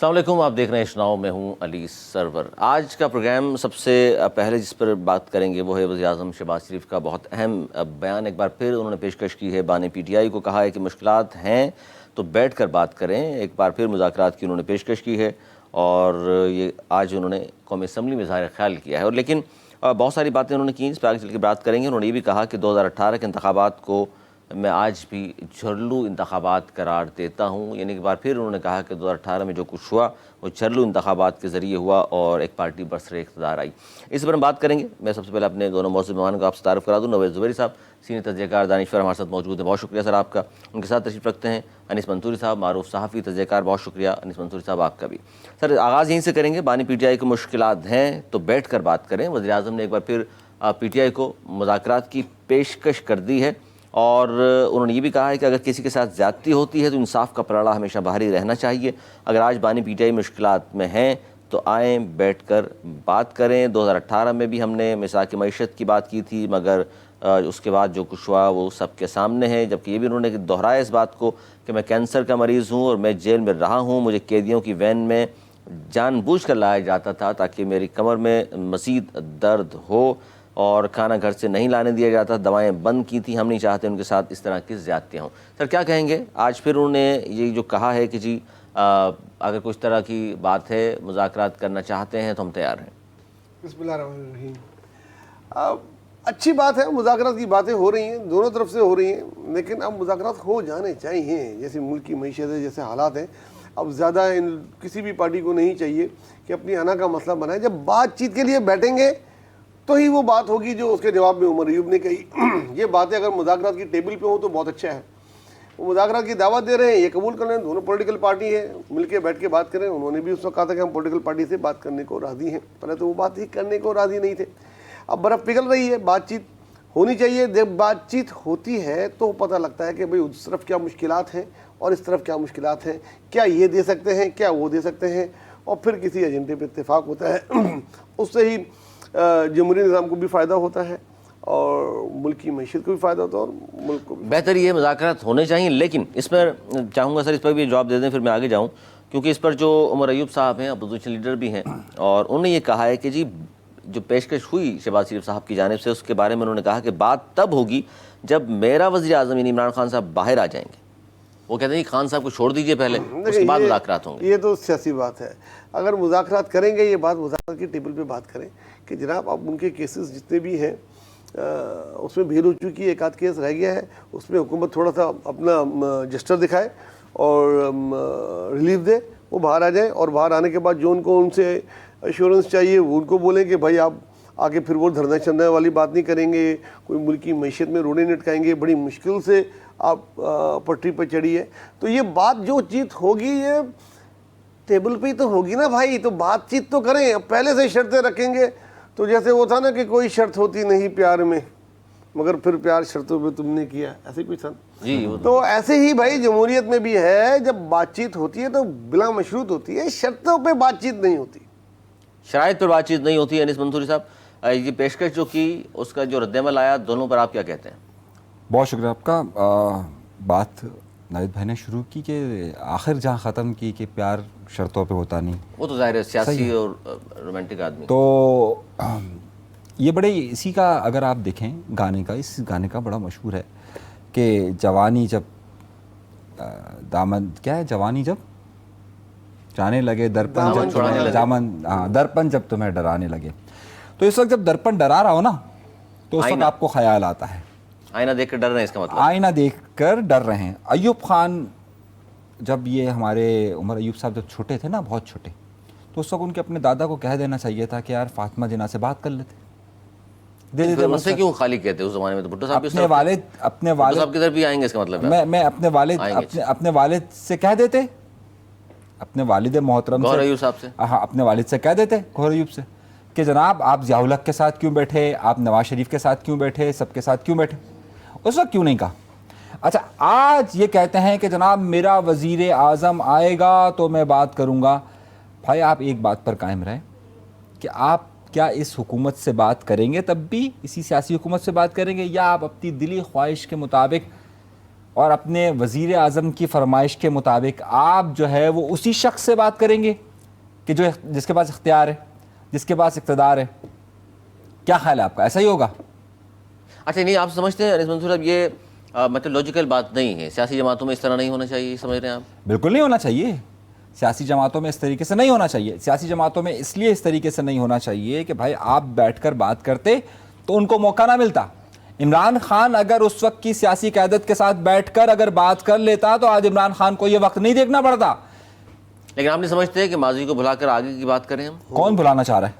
السلام علیکم، آپ دیکھ رہے ہیں اشناؤ، میں ہوں علی سرور۔ آج کا پروگرام سب سے پہلے جس پر بات کریں گے وہ ہے وزیر اعظم شہباز شریف کا بہت اہم بیان۔ ایک بار پھر انہوں نے پیشکش کی ہے، بانی پی ٹی آئی کو کہا ہے کہ مشکلات ہیں تو بیٹھ کر بات کریں۔ ایک بار پھر مذاکرات کی انہوں نے پیشکش کی ہے اور یہ آج انہوں نے قومی اسمبلی میں ظاہر خیال کیا ہے۔ اور لیکن بہت ساری باتیں انہوں نے کی، اس پہ آگے چل کے بات کریں گے۔ انہوں نے یہ بھی کہا کہ 2018 کے انتخابات کو میں آج بھی جھرلو انتخابات قرار دیتا ہوں، یعنی ایک بار پھر انہوں نے کہا کہ 2018 میں جو کچھ ہوا وہ جھرلو انتخابات کے ذریعے ہوا اور ایک پارٹی برسر اقتدار آئی۔ اس پر ہم بات کریں گے۔ میں سب سے پہلے اپنے دونوں موضوع مہمانوں کو آپ سے تعارف کرا دوں۔ نوید زبیری صاحب سینئر تجزیہ کار دانشور ہمارے ساتھ موجود ہیں، بہت شکریہ سر آپ کا۔ ان کے ساتھ تشریف رکھتے ہیں انیس منصوری صاحب، معروف صحافی تجزیہ کار، بہت شکریہ انیس منصوری صاحب آپ کا بھی۔ سر آغاز یہیں سے کریں گے، بانی پی ٹی آئی کو مشکلات ہیں تو بیٹھ کر بات کریں۔ وزیر اعظم نے ایک بار پھر پی ٹی آئی کو مذاکرات کی پیشکش کر دی ہے اور انہوں نے یہ بھی کہا ہے کہ اگر کسی کے ساتھ زیادتی ہوتی ہے تو انصاف کا پلڑا ہمیشہ باہر ہی رہنا چاہیے۔ اگر آج بانی پی ٹی آئی مشکلات میں ہیں تو آئیں بیٹھ کر بات کریں۔ 2018 میں بھی ہم نے مساق معیشت کی بات کی تھی، مگر اس کے بعد جو کچھ ہوا وہ سب کے سامنے ہے، جبکہ یہ بھی انہوں نے دہرایا اس بات کو کہ میں کینسر کا مریض ہوں اور میں جیل میں رہا ہوں، مجھے قیدیوں کی وین میں جان بوجھ کر لایا جاتا تھا تاکہ میری کمر میں مزید درد ہو، اور کھانا گھر سے نہیں لانے دیا جاتا، دوائیں بند کی تھیں، ہم نہیں چاہتے ان کے ساتھ اس طرح کی زیادتیاں ہوں۔ سر کیا کہیں گے؟ آج پھر انہوں نے یہ جو کہا ہے کہ جی اگر کچھ طرح کی بات ہے، مذاکرات کرنا چاہتے ہیں تو ہم تیار ہیں۔ بسم اللہ الرحمن الرحیم۔ اچھی بات ہے، مذاکرات کی باتیں ہو رہی ہیں، دونوں طرف سے ہو رہی ہیں، لیکن اب مذاکرات ہو جانے چاہیے۔ جیسے ملک کی معیشت ہے، جیسے حالات ہیں، اب زیادہ کسی بھی پارٹی کو نہیں چاہیے کہ اپنی انا کا مسئلہ بنائے۔ جب بات چیت کے لیے بیٹھیں گے تو ہی وہ بات ہوگی جو اس کے جواب میں عمر ایوب نے کہی۔ یہ باتیں اگر مذاکرات کی ٹیبل پہ ہوں تو بہت اچھا ہے۔ وہ مذاکرات کی دعوت دے رہے ہیں، یہ قبول کر لیں، دونوں پولیٹیکل پارٹی ہیں، مل کے بیٹھ کے بات کریں۔ انہوں نے بھی اس وقت کہا تھا کہ ہم پولیٹیکل پارٹی سے بات کرنے کو راضی ہیں، پہلے تو وہ بات ہی کرنے کو راضی نہیں تھے۔ اب برف پگھل رہی ہے، بات چیت ہونی چاہیے۔ جب بات چیت ہوتی ہے تو پتہ لگتا ہے کہ بھئی اس طرف کیا مشکلات ہیں اور اس طرف کیا مشکلات ہیں، کیا یہ دے سکتے ہیں، کیا وہ دے سکتے ہیں، اور پھر کسی ایجنڈے پہ اتفاق ہوتا ہے۔ اس سے ہی جمہوری نظام کو بھی فائدہ ہوتا ہے اور ملک کی معیشت کو بھی فائدہ ہوتا ہے اور ملک کو بھی۔ بہتر یہ مذاکرات ہونے چاہیے، لیکن اس پر چاہوں گا سر اس پر بھی جواب دے دیں، پھر میں آگے جاؤں، کیونکہ اس پر جو عمر ایوب صاحب ہیں، اپوزیشن لیڈر بھی ہیں، اور انہوں نے یہ کہا ہے کہ جی جو پیشکش ہوئی شہباز شریف صاحب کی جانب سے، اس کے بارے میں انہوں نے کہا کہ بات تب ہوگی جب میرا وزیر اعظم یعنی عمران خان صاحب باہر آ جائیں گے۔ وہ کہتے ہیں کہ خان صاحب کو چھوڑ دیجئے پہلے، اس کے بعد مذاکرات ہوں گے۔ یہ تو سیاسی بات ہے۔ اگر مذاکرات کریں گے، یہ بات مذاکرات کی ٹیبل پہ بات کریں کہ جناب اب ان کے کیسز جتنے بھی ہیں اس میں بھیڑ ہو چکی ہے، ایک آدھ کیس رہ گیا ہے، اس میں حکومت تھوڑا سا اپنا جسٹر دکھائے اور ریلیف دے، وہ باہر آ جائیں، اور باہر آنے کے بعد جو ان سے ایشورنس چاہیے وہ ان کو بولیں کہ بھائی آپ آگے پھر وہ دھرنا چندہ والی بات نہیں کریں گے، کوئی ملک کی معیشت میں روڑے نٹکائیں گے، بڑی مشکل سے آپ پٹری پہ چڑھی ہے۔ تو یہ بات جو چیت ہوگی یہ ٹیبل پہ ہی تو ہوگی نا بھائی، تو بات چیت تو کریں۔ اب پہلے سے شرطیں رکھیں گے تو جیسے وہ تھا نا کہ کوئی شرط ہوتی نہیں پیار میں مگر پھر پیار شرطوں پہ تم نے کیا، ایسے کوئی تھا جی تو ایسے ہی بھائی جمہوریت میں بھی ہے، جب بات چیت ہوتی ہے تو بلا مشروط ہوتی ہے، شرطوں پہ بات چیت نہیں ہوتی، شرائط پر بات چیت نہیں ہوتی ہے۔ انیس منصوری صاحب یہ پیشکش جو کی، اس کا جو رد عمل آیا دونوں پر، آپ کیا کہتے ہیں؟ بہت شکریہ آپ کا۔ بات ناوید بھائی نے شروع کی کہ آخر جہاں ختم کی کہ پیار شرطوں پہ ہوتا نہیں، وہ تو ظاہر ہے سیاسی اور رومانٹک آدمی۔ تو یہ بڑے اسی کا اگر آپ دیکھیں گانے کا، اس گانے کا بڑا مشہور ہے کہ جوانی جب دامن کیا ہے، جوانی جب جانے لگے درپن جب تمہیں دامن، درپن جب تمہیں ڈرانے لگے۔ تو اس وقت جب درپن ڈرا رہا ہو نا تو اس وقت آپ کو خیال آتا ہے، آئینہ دیکھ کر ڈر رہے ہیں، اس کا مطلب آئینہ دیکھ کر ڈر رہے ہیں۔ ایوب خان جب یہ ہمارے عمر ایوب صاحب جب چھوٹے تھے نا، بہت چھوٹے، تو اس وقت ان کے اپنے دادا کو کہہ دینا چاہیے تھا کہ یار فاطمہ جناح سے بات کر لیتے، دے دیتے۔ ان سے کیوں خالی کہتے اس زمانے میں؟ تو بھٹو صاحب اپنے والد صاحب کی طرف بھی آئیں گے، اس کا مطلب ہے میں اپنے والد سے کہہ دیتے، اپنے والد محترم گوہر ایوب صاحب سے، ہاں اپنے والد سے کہہ دیتے، گوہر ایوب سے، کہ جناب آپ ضیاء الحق کے ساتھ کیوں بیٹھے، آپ نواز شریف کے ساتھ کیوں بیٹھے، سب کے ساتھ کیوں بیٹھے، اس وقت کیوں نہیں کہا؟ اچھا آج یہ کہتے ہیں کہ جناب میرا وزیر اعظم آئے گا تو میں بات کروں گا۔ بھائی آپ ایک بات پر قائم رہیں کہ آپ کیا اس حکومت سے بات کریں گے، تب بھی اسی سیاسی حکومت سے بات کریں گے، یا آپ اپنی دلی خواہش کے مطابق اور اپنے وزیر اعظم کی فرمائش کے مطابق آپ جو ہے وہ اسی شخص سے بات کریں گے کہ جس کے پاس اختیار ہے, جس کے پاس اقتدار ہے. کیا خیال ہے آپ کا, ایسا ہی ہوگا؟ اچھا نہیں, آپ سمجھتے ہیں انیس منصور صاحب یہ مطلب لاجیکل بات نہیں ہے, سیاسی جماعتوں میں اس طرح نہیں ہونا چاہیے, سمجھ رہے ہیں آپ؟ بالکل نہیں ہونا چاہیے. سیاسی جماعتوں میں اس طریقے سے نہیں ہونا چاہیے. سیاسی جماعتوں میں اس لیے اس طریقے سے نہیں ہونا چاہیے کہ بھائی آپ بیٹھ کر بات کرتے تو ان کو موقع نہ ملتا. عمران خان اگر اس وقت کی سیاسی قیادت کے ساتھ بیٹھ کر اگر بات کر لیتا تو آج عمران خان کو یہ وقت نہیں دیکھنا پڑتا. لیکن آپ نہیں سمجھتے ہیں کہ ماضی کو بھلا کر آگے کی بات کریں ہم؟ کون بلانا چاہ رہا ہے؟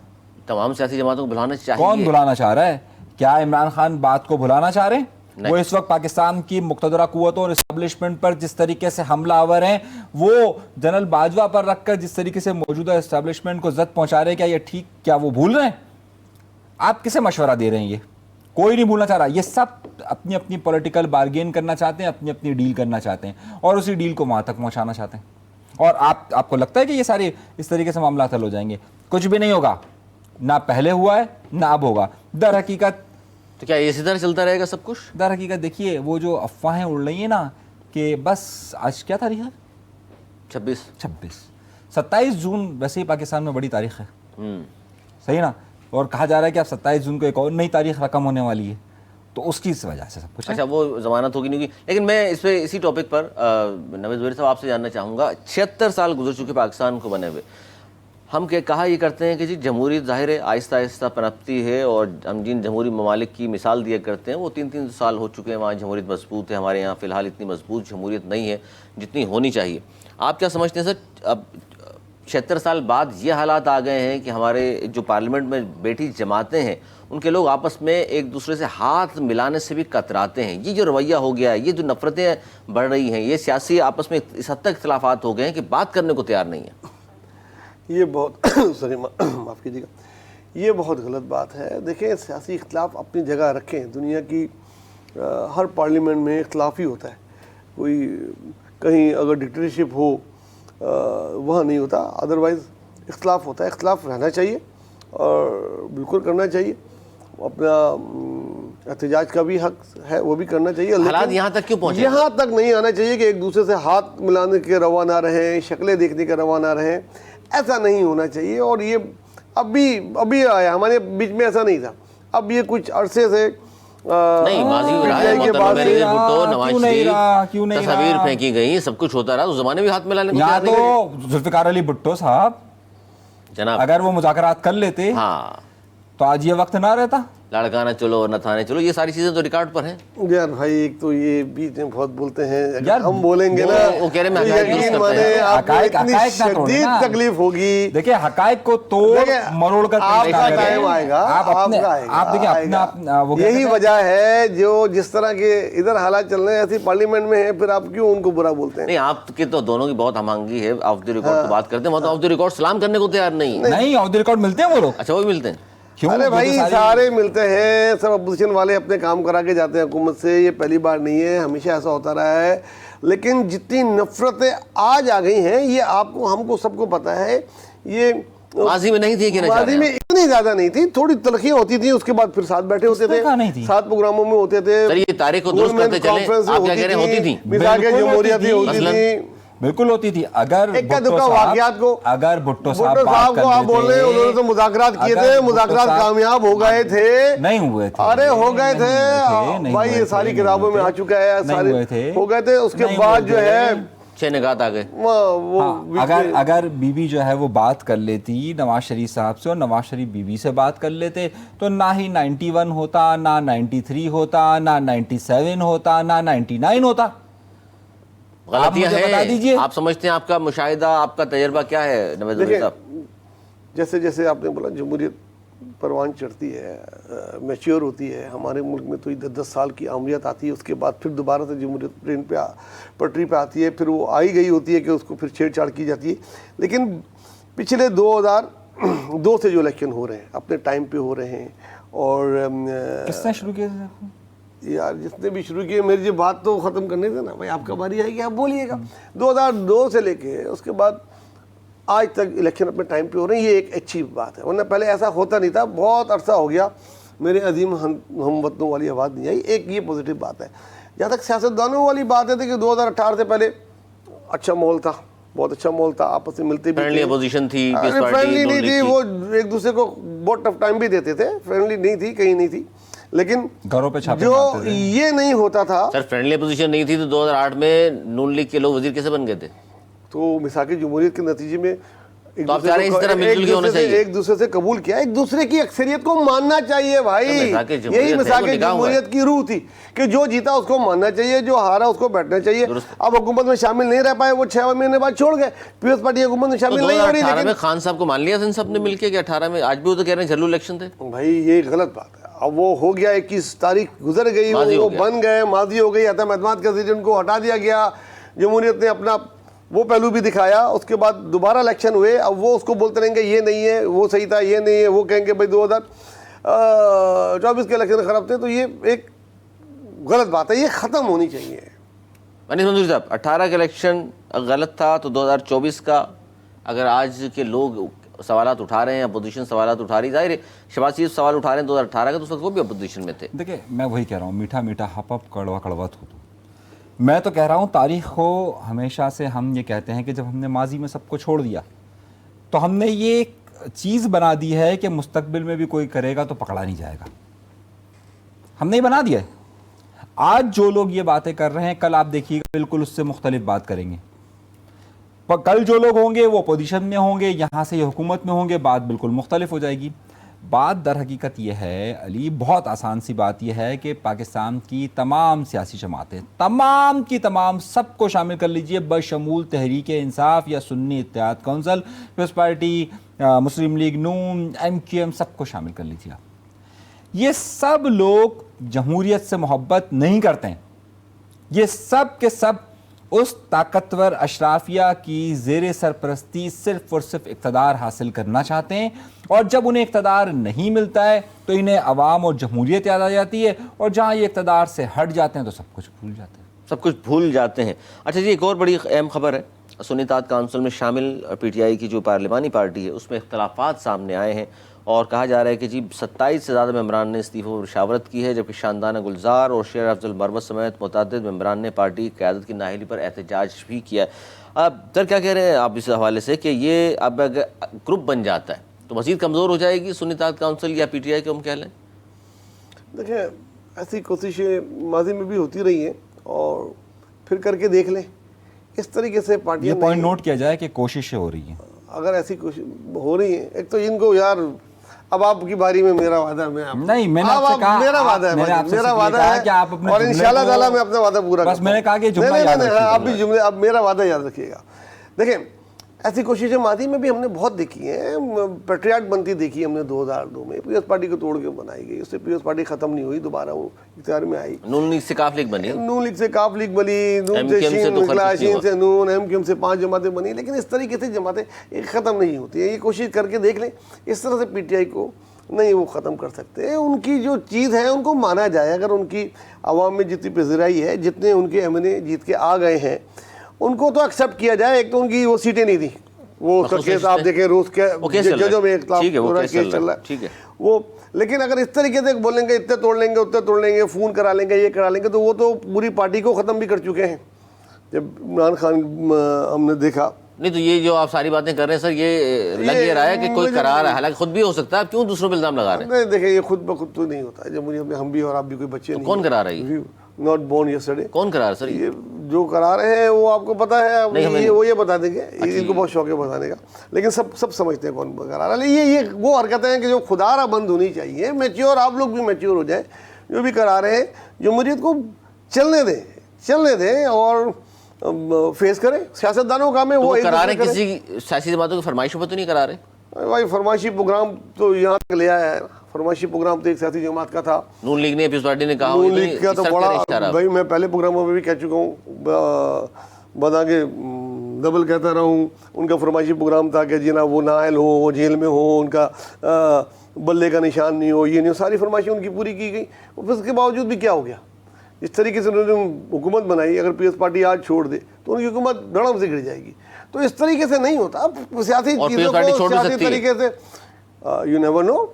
تمام سیاسی جماعتوں کو بلانا چاہیے. کون بلانا چاہ رہا ہے؟ کیا عمران خان بات کو بلانا چاہ رہے ہیں؟ وہ اس وقت پاکستان کی مقتدرہ قوتوں اور اسٹیبلشمنٹ پر جس طریقے سے حملہ آور ہیں, وہ جنرل باجوہ پر رکھ کر جس طریقے سے موجودہ اسٹیبلشمنٹ کو زد پہنچا رہے ہیں, کیا یہ ٹھیک, کیا وہ بھول رہے ہیں؟ آپ کسے مشورہ دے رہے ہیں؟ یہ کوئی نہیں بھولنا چاہ رہا. یہ سب اپنی اپنی پولیٹیکل بارگین کرنا چاہتے ہیں, اپنی اپنی ڈیل کرنا چاہتے ہیں, اور اسی ڈیل کو وہاں تک پہنچانا چاہتے ہیں. اور آپ کو لگتا ہے کہ یہ سارے اس طریقے سے معاملات حل ہو جائیں گے؟ کچھ بھی نہیں ہوگا. نہ پہلے ہوا ہے نہ اب ہوگا. در حقیقت تو کیا اسی طرح چلتا رہے گا سب کچھ؟ در حقیقت دیکھیے, وہ جو افواہیں اڑ رہی ہیں نا کہ بس آج کیا تاریخ ہے؟ 26 27 جون ویسے ہی پاکستان میں بڑی تاریخ ہے, صحیح نا؟ اور کہا جا رہا ہے کہ اب 27 جون کو ایک اور نئی تاریخ رقم ہونے والی ہے, تو اس کی وجہ سے سب کچھ. اچھا وہ ضمانت ہوگی نہیں ہوگی. لیکن میں اس پہ اسی ٹاپک پر نوید زہیر صاحب آپ سے جاننا چاہوں گا, 76 سال گزر چکے پاکستان کو بنے ہوئے, ہم کہا یہ کرتے ہیں کہ جی جمہوریت ظاہر ہے آہستہ آہستہ پنپتی ہے, اور ہم جن جمہوری ممالک کی مثال دیا کرتے ہیں وہ 3 سال ہو چکے ہیں وہاں جمہوریت مضبوط ہے. ہمارے یہاں فی الحال اتنی مضبوط جمہوریت نہیں ہے جتنی ہونی چاہیے. آپ کیا سمجھتے ہیں سر, اب 76 سال بعد یہ حالات آ گئے ہیں کہ ہمارے جو پارلیمنٹ میں بیٹھی جماعتیں ہیں ان کے لوگ آپس میں ایک دوسرے سے ہاتھ ملانے سے بھی کتراتے ہیں. یہ جو رویہ ہو گیا ہے, یہ جو نفرتیں بڑھ رہی ہیں, یہ سیاسی آپس میں اس حد تک اختلافات ہو گئے ہیں کہ بات کرنے کو تیار نہیں ہے. یہ بہت سوری معاف کیجیے گا, یہ بہت غلط بات ہے. دیکھیں سیاسی اختلاف اپنی جگہ رکھیں, دنیا کی ہر پارلیمنٹ میں اختلاف ہی ہوتا ہے. کوئی کہیں اگر ڈکٹیٹرشپ ہو وہاں نہیں ہوتا, ادروائز اختلاف ہوتا ہے. اختلاف رہنا چاہیے اور بالکل کرنا چاہیے. اپنا احتجاج کا بھی حق ہے, وہ بھی کرنا چاہیے. حالات یہاں تک کیوں پہنچے؟ یہاں تک نہیں آنا چاہیے کہ ایک دوسرے سے ہاتھ ملانے کے روا نہ رہیں, شکلیں دیکھنے کے روا نہ رہیں. ایسا نہیں ہونا چاہیے. اور یہ ابھی آیا, ہمارے بیچ میں ایسا نہیں تھا. اب یہ کچھ عرصے سے نہیں, ماضی میں رہا ہے, محترم بینظیر بھٹو, نواز شریف, تصاویر پھینکی گئی, سب کچھ ہوتا رہا, اس زمانے بھی ہاتھ ملانے کو یا تیار نہیں. تو ذوالفقار علی بھٹو صاحب جناب اگر وہ مذاکرات کر لیتے ہاں تو آج یہ وقت نہ رہتا. لڑکانا چلو نہ تھانے چلو, یہ ساری چیزیں تو ریکارڈ پر ہیں. یار بھائی ایک تو یہ بیچ میں بہت بولتے ہیں, اگر ہم بولیں گے نا وہ کہہ رہے ہیں تو یقین مانے آپ کو اتنی شدید تکلیف ہوگی. دیکھیں حقائق کو توڑ مروڑ کر آپ کا ٹائم آئے گا, آپ دیکھیں اپنا یہی وجہ ہے جو جس طرح کے ادھر حالات چل رہے ہیں ایسی پارلیمنٹ میں ہیں, پھر آپ کیوں ان کو برا بولتے ہیں؟ نہیں, آپ کی تو دونوں کی بہت ہم آہنگی ہے. آف دی ریکارڈ تو بات کرتے ہیں, آف دی ریکارڈ سلام کرنے کو تیار نہیں. نہیں, آف دی ریکارڈ ملتے ہیں وہ لوگ. اچھا وہ بھی ملتے ہیں. ارے بھائی سارے ملتے ہیں, سب اپوزیشن والے اپنے کام کرا کے جاتے ہیں حکومت سے. یہ پہلی بار نہیں ہے, ہمیشہ ایسا ہوتا رہا ہے. لیکن جتنی نفرتیں آج آ گئی ہیں یہ آپ کو, ہم کو, سب کو پتا ہے. یہ ماضی میں نہیں تھی, ماضی میں اتنی زیادہ نہیں تھی, تھوڑی تلخیاں ہوتی تھیں, اس کے بعد پھر ساتھ بیٹھے ہوتے تھے, ساتھ پروگراموں میں ہوتے تھے. یہ تاریخ کو درست کرتے چلیں, آپ کیا کہہ رہے ہیں ہوتی تھی, مثال کے جمہوریتیں ہوتی تھیں, بالکل ہوتی تھی. اگر بھٹو صاحب کو آپ بول رہے ہیں انہوں نے تو مذاکرات کیے تھے, مذاکرات کامیاب ہو گئے تھے, نہیں ہوئے تھے, ارے ہو گئے تھے بھائی, یہ ساری کتابوں میں آ چکا ہے, سارے ہو گئے تھے. اس کے بعد جو ہے 6 نکات آ گئے. اگر بی بی جو ہے وہ بات کر لیتی نواز شریف صاحب سے, اور نواز شریف بی بی سے بات کر لیتے, تو نہ ہی 91 ہوتا, نہ 93 ہوتا, نہ 97 ہوتا, نہ 99 ہوتا. غلطیاں ہیں, آپ سمجھتے ہیں, آپ کا مشاہدہ, آپ کا تجربہ کیا ہے نوید زہیر صاحب؟ جیسے جیسے آپ نے بولا جمہوریت پروان چڑھتی ہے, میچیور ہوتی ہے. ہمارے ملک میں تو 10 سال کی عمریت آتی ہے, اس کے بعد پھر دوبارہ سے جمہوریت ٹرین پہ پٹری پہ آتی ہے, پھر وہ آئی گئی ہوتی ہے کہ اس کو پھر چھیڑ چھاڑ کی جاتی ہے. لیکن پچھلے 2002 سے جو الیکشن ہو رہے ہیں اپنے ٹائم پہ ہو رہے ہیں. اور کس نے شروع کیا تھا یار, جس نے بھی شروع کیے, میری یہ بات تو ختم کرنے تھے نا بھائی, آپ کا باری آئے گی آپ بولیے گا. 2002 سے لے کے اس کے بعد آج تک الیکشن اپنے ٹائم پہ ہو رہے ہیں, یہ ایک اچھی بات ہے. ورنہ پہلے ایسا ہوتا نہیں تھا, بہت عرصہ ہو گیا میرے عظیم ہم وطنوں والی آواز نہیں آئی. ایک یہ پازیٹیو بات ہے. جہاں تک سیاستدانوں والی بات ہے کہ 2018 سے پہلے اچھا ماحول تھا, بہت اچھا ماحول تھا, آپس میں ملتے بھی فرینڈلی اپوزیشن تھی, فرینڈلی نہیں تھی, وہ ایک دوسرے کو بہت ٹف ٹائم بھی دیتے تھے, فرینڈلی نہیں تھی, کہیں نہیں تھی. لیکن گھروں پہ چھاپے جو مارتے تھے. یہ نہیں ہوتا تھا سر فرینڈلی اپوزیشن نہیں تھی تو 2008 میں نون لیگ کے لوگ وزیر کیسے بن گئے تھے؟ تو میثاق جمہوریت کے نتیجے میں تو آپ چاہ رہے ہیں اس طرح مل جل کے ہونا چاہیے, ایک دوسرے سے قبول کیا, ایک دوسرے کی اکثریت کو ماننا چاہیے بھائی. یہی میثاق جمہوریت کی روح تھی کہ جو جیتا اس کو ماننا چاہیے, جو ہارا اس کو بیٹھنا چاہیے. اب حکومت میں شامل نہیں رہ پائے, وہ 6 مہینے بعد چھوڑ گئے, پیپلز پارٹی حکومت میں شامل نہیں ہو رہی. 2018 میں خان صاحب کو مان لیا تھا ان سب نے مل کے کہ 18 میں, آج بھی وہ تو کہہ رہے ہیں جھلو الیکشن تھے. بھائی یہ غلط بات ہے. اب وہ ہو گیا, 21 تاریخ گزر گئی, وہ بن گئے, ماضی ہو گئی. عدم اعتماد کا ذریعہ ان کو ہٹا دیا گیا, جمہوریت نے اپنا وہ پہلو بھی دکھایا. اس کے بعد دوبارہ الیکشن ہوئے, اب وہ اس کو بولتے رہیں گے یہ نہیں ہے, وہ صحیح تھا, یہ نہیں ہے, وہ کہیں گے بھائی 2024 کے الیکشن خراب تھے. تو یہ ایک غلط بات ہے, یہ ختم ہونی چاہیے. انیس منظوری صاحب 18 کا الیکشن غلط تھا تو 2024 کا اگر آج کے لوگ سوالات اٹھا رہے ہیں, اپوزیشن سوالات اٹھا رہی, ظاہر ہے شہباز شریف سوال اٹھا رہے ہیں 2018 کا, تو اس وقت وہ بھی اپوزیشن میں تھے. دیکھیں میں وہی کہہ رہا ہوں, میٹھا میٹھا ہپ ہپ کڑوا کڑوا تھو. میں تو کہہ رہا ہوں تاریخ کو ہمیشہ سے ہم یہ کہتے ہیں کہ جب ہم نے ماضی میں سب کو چھوڑ دیا تو ہم نے یہ ایک چیز بنا دی ہے کہ مستقبل میں بھی کوئی کرے گا تو پکڑا نہیں جائے گا. ہم نے یہ بنا دیا ہے. آج جو لوگ یہ باتیں کر رہے ہیں, کل آپ دیکھیے گا بالکل اس سے مختلف بات کریں گے. کل جو لوگ ہوں گے وہ اپوزیشن میں ہوں گے, یہاں سے یہ حکومت میں ہوں گے, بات بالکل مختلف ہو جائے گی. بات در حقیقت یہ ہے علی, بہت آسان سی بات یہ ہے کہ پاکستان کی تمام سیاسی جماعتیں, تمام کی تمام, سب کو شامل کر لیجئے بشمول تحریک انصاف یا سنی اتحاد کونسل, پیپلز پارٹی, مسلم لیگ نون, MQM, سب کو شامل کر لیجئے. یہ سب لوگ جمہوریت سے محبت نہیں کرتے ہیں. یہ سب کے سب اس طاقتور اشرافیہ کی زیر سرپرستی صرف اور صرف اقتدار حاصل کرنا چاہتے ہیں, اور جب انہیں اقتدار نہیں ملتا ہے تو انہیں عوام اور جمہوریت یاد آ جاتی ہے, اور جہاں یہ اقتدار سے ہٹ جاتے ہیں تو سب کچھ بھول جاتے ہیں. سب کچھ بھول جاتے ہیں. اچھا جی, ایک اور بڑی اہم خبر ہے, سنی اتحاد کونسل میں شامل PTI کی جو پارلیمانی پارٹی ہے اس میں اختلافات سامنے آئے ہیں, اور کہا جا رہا ہے کہ جی 27 سے زیادہ ممبران نے استعفے پر مشاورت کی ہے, جبکہ شاندانہ گلزار اور شیر افضل مروت سمیت متعدد ممبران نے پارٹی کی قیادت کی نااہلی پر احتجاج بھی کیا ہے. اب سر کیا کہہ رہے ہیں آپ اس حوالے سے کہ یہ اب گروپ بن جاتا ہے تو مزید کمزور ہو جائے گی سنی اتحاد کونسل یا PTI کو ہم کہہ لیں؟ دیکھیں ایسی کوششیں ماضی میں بھی ہوتی رہی ہیں, اور پھر کر کے دیکھ لیں. اس طریقے سے پارٹیاں, یہ پوائنٹ نوٹ کیا جائے کہ کوششیں ہو رہی ہیں. اگر ایسی کوشش ہو رہی ہیں, ایک تو ان کو یار, اب آپ کی باری میں میرا وعدہ ہے, نہیں میں نے آپ سے کہا, میرا وعدہ ہے, میرا وعدہ ہے کہ آپ اپنے اور انشاءاللہ تعالیٰ میں اپنا وعدہ پورا کروں. بس میں نے کہا کہ جملہ یاد رکھیے, آپ بھی جملے, اب میرا وعدہ یاد رکھیے گا. دیکھیں ایسی کوششیں ماضی میں بھی ہم نے بہت دیکھی ہیں. پیٹریاٹ بنتی دیکھی ہم نے 2002 میں, پیپلز پارٹی کو توڑ کے بنائی گئی, اس سے پیپلز پارٹی ختم نہیں ہوئی, دوبارہ وہ اختیار میں آئی. نون لیگ سے کاف لیگ بنی, نون لیگ سے کاف لیگ بنی, نون سے شین سے نون, MQM سے 5 جماعتیں بنی. لیکن اس طریقے سے جماعتیں ایک ختم نہیں ہوتی ہیں. یہ کوشش کر کے دیکھ لیں. اس طرح سے PTI کو نہیں وہ ختم کر سکتے. ان کی جو چیز ہے ان کو مانا جائے. اگر ان کی عوام میں جتنی پذیرائی ہے, جتنے ان کے MNA جیت کے آ گئے ہیں, ان کو تو ایکسیپٹ کیا جائے. ایک تو ان کی وہ سیٹیں نہیں تھیں, وہ اس کا کیس آپ دیکھیں, روز کے ججوں میں اختلاف پورا کیس چل رہا ہے وہ. لیکن اگر اس طریقے سے بولیں گے اتنے توڑ لیں گے, اتنے توڑ لیں گے, فون کرا لیں گے, یہ کرا لیں گے, تو وہ تو پوری پارٹی کو ختم بھی کر چکے ہیں. جب عمران خان ہم نے دیکھا, نہیں تو یہ جو آپ ساری باتیں کر رہے ہیں سر, یہ لگ یہ رہا ہے کہ کوئی قرار ہے, حالانکہ خود بھی ہو سکتا ہے, آپ کیوں دوسروں پہ الزام لگا رہے ہیں؟ نہیں دیکھیں یہ خود بخود تو نہیں ہوتا ہے. جمہوریت میں ہم بھی اور آپ بھی کوئی بچے نہیں. کون کرا رہا ہے؟ Not born yesterday. کون کرا رہا ہے سر؟ یہ جو کرا رہے ہیں وہ آپ کو پتا ہے, وہ یہ بتا دیں گے, ان کو بہت شوق ہے بتانے کا, لیکن سب سمجھتے ہیں کون کرا رہا ہے. یہ وہ حرکتیں ہیں کہ جو خدارہ بند ہونی چاہیے. میچیور, آپ لوگ بھی میچیور ہو جائیں. جو بھی کرا رہے ہیں جمہوریت کو چلنے دیں اور فیس کریں. سیاستدانوں کا کام ہے وہ کرا رہے, کسی سیاسی جماعتوں کی فرمائشوں پہ تو نہیں کرا رہے بھائی. فرمائشی پروگرام تو یہاں تک لے آیا ہے. فرمائشی پروگرام تو ایک سیاسی جماعت کا تھا, نون لیگ نے, پیپلز پارٹی نے کہا. نون لیگ کا تو بڑا بھائی, میں پہلے پروگراموں میں بھی کہہ چکا ہوں, بتا کے ڈبل کہتا رہا ہوں. ان کا فرمائشی پروگرام تھا کہ جناب وہ نائل ہو, وہ جیل میں ہو, ان کا بلے کا نشان نہیں ہو, یہ نہیں ہو. ساری فرمائشیں ان کی پوری کی گئی. پھر اس کے باوجود بھی کیا ہو گیا؟ اس طریقے سے انہوں نے حکومت بنائی. اگر پیپلز پارٹی آج چھوڑ دے تو ان کی حکومت دھڑم سے گر جائے گی. تو اس طریقے سے نہیں ہوتا. سیاسی چیزوں کو سیاسی طریقے سے یو نیور نو.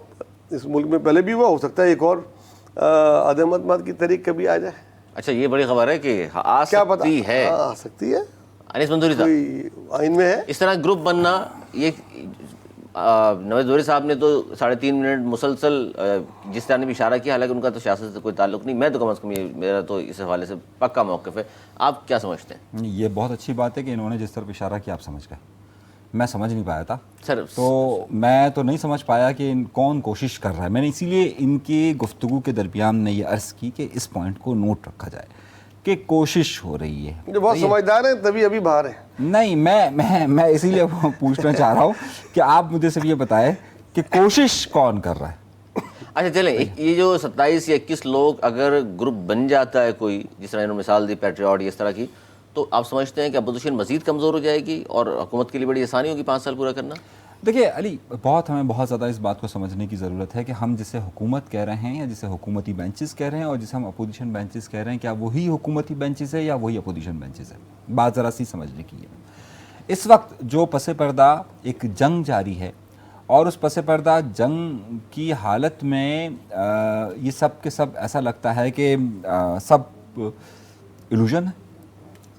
اس ملک میں پہلے بھی ہوا, ہو سکتا ہے ایک اور عدم اعتماد کی تحریک کبھی آ جائے. اچھا یہ بڑی خبر ہے کہ آ کیا پتا سکتی ہے. آ سکتی ہے, انیس منصوری صاحب, کوئی آئین میں ہے. اس طرح گروپ بننا, یہ نوید زہری صاحب نے تو 3.5 منٹ مسلسل جس طرح نے بھی اشارہ کیا, حالانکہ ان کا تو سیاست سے کوئی تعلق نہیں, میں تو کم از کم یہ میرا تو اس حوالے سے پکا موقف ہے. آپ کیا سمجھتے ہیں؟ یہ بہت اچھی بات ہے کہ انہوں نے جس طرف اشارہ کیا آپ سمجھ گئے, میں سمجھ نہیں پایا تھا. سر تو میں تو نہیں سمجھ پایا کہ کون کوشش کر رہا ہے. میں نے اسی لیے ان کی گفتگو کے درمیان نے یہ عرض کی کہ اس پوائنٹ کو نوٹ رکھا جائے کہ کوشش ہو رہی ہے. جو بہت سمجھدار ہیں تبھی ابھی باہر ہیں. نہیں, میں اسی لیے پوچھنا چاہ رہا ہوں کہ آپ مجھے صرف یہ بتائیں کہ کوشش کون کر رہا ہے. اچھا چلیں, یہ جو 27 یا 21 لوگ اگر گروپ بن جاتا ہے کوئی, جس طرح انہوں نے مثال دی پیٹریاٹ اس طرح کی, تو آپ سمجھتے ہیں کہ اپوزیشن مزید کمزور ہو جائے گی اور حکومت کے لیے بڑی آسانی ہوگی 5 سال پورا کرنا؟ دیکھیے علی, ہمیں بہت زیادہ اس بات کو سمجھنے کی ضرورت ہے کہ ہم جسے حکومت کہہ رہے ہیں یا جسے حکومتی بینچز کہہ رہے ہیں اور جسے ہم اپوزیشن بینچز کہہ رہے ہیں, کیا وہی حکومتی بینچز ہے یا وہی اپوزیشن بینچز ہے؟ بات ذرا سی سمجھنے کی ہے. اس وقت جو پس پردہ ایک جنگ جاری ہے, اور اس پس پردہ جنگ کی حالت میں یہ سب کے سب ایسا لگتا ہے کہ سب ایلوژن ہے.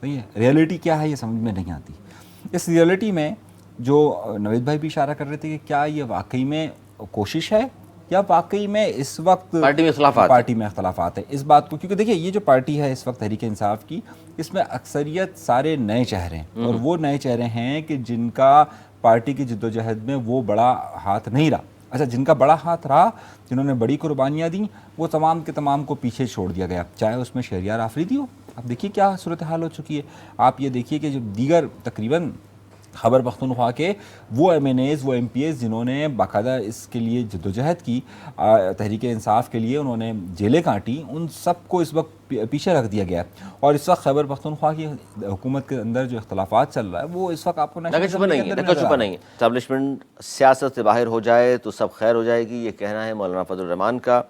صحیح ہے, ریئلٹی کیا ہے یہ سمجھ میں نہیں آتی. اس ریئلٹی میں جو نوید بھائی بھی اشارہ کر رہے تھے کہ کیا یہ واقعی میں کوشش ہے یا واقعی میں اس وقت پارٹی میں اختلافات ہیں, اس بات کو, کیونکہ دیکھیے یہ جو پارٹی ہے اس وقت تحریک انصاف کی, اس میں اکثریت سارے نئے چہرے ہیں, اور وہ نئے چہرے ہیں کہ جن کا پارٹی کی جد و جہد میں وہ بڑا ہاتھ نہیں رہا. اچھا, جن کا بڑا ہاتھ رہا, جنہوں نے بڑی قربانیاں دیں, وہ تمام کے تمام کو پیچھے چھوڑ دیا گیا, چاہے اس میں شہریار آفریدی ہو. اب دیکھیے کیا صورتحال ہو چکی ہے. آپ یہ دیکھیے کہ جو دیگر تقریباً خیبر پختونخوا کے وہ ایم این ایز, وہ ایم پی ایز جنہوں نے باقاعدہ اس کے لیے جدوجہد کی, تحریک انصاف کے لیے انہوں نے جیلیں کاٹی, ان سب کو اس وقت پیچھے رکھ دیا گیا. اور اس وقت خیبر پختونخوا کی حکومت کے اندر جو اختلافات چل رہا ہے وہ اس وقت آپ کو چھپا نہیں. اسٹیبلشمنٹ سیاست سے باہر ہو جائے تو سب خیر ہو جائے گی, یہ کہنا ہے مولانا فضل الرحمان کا.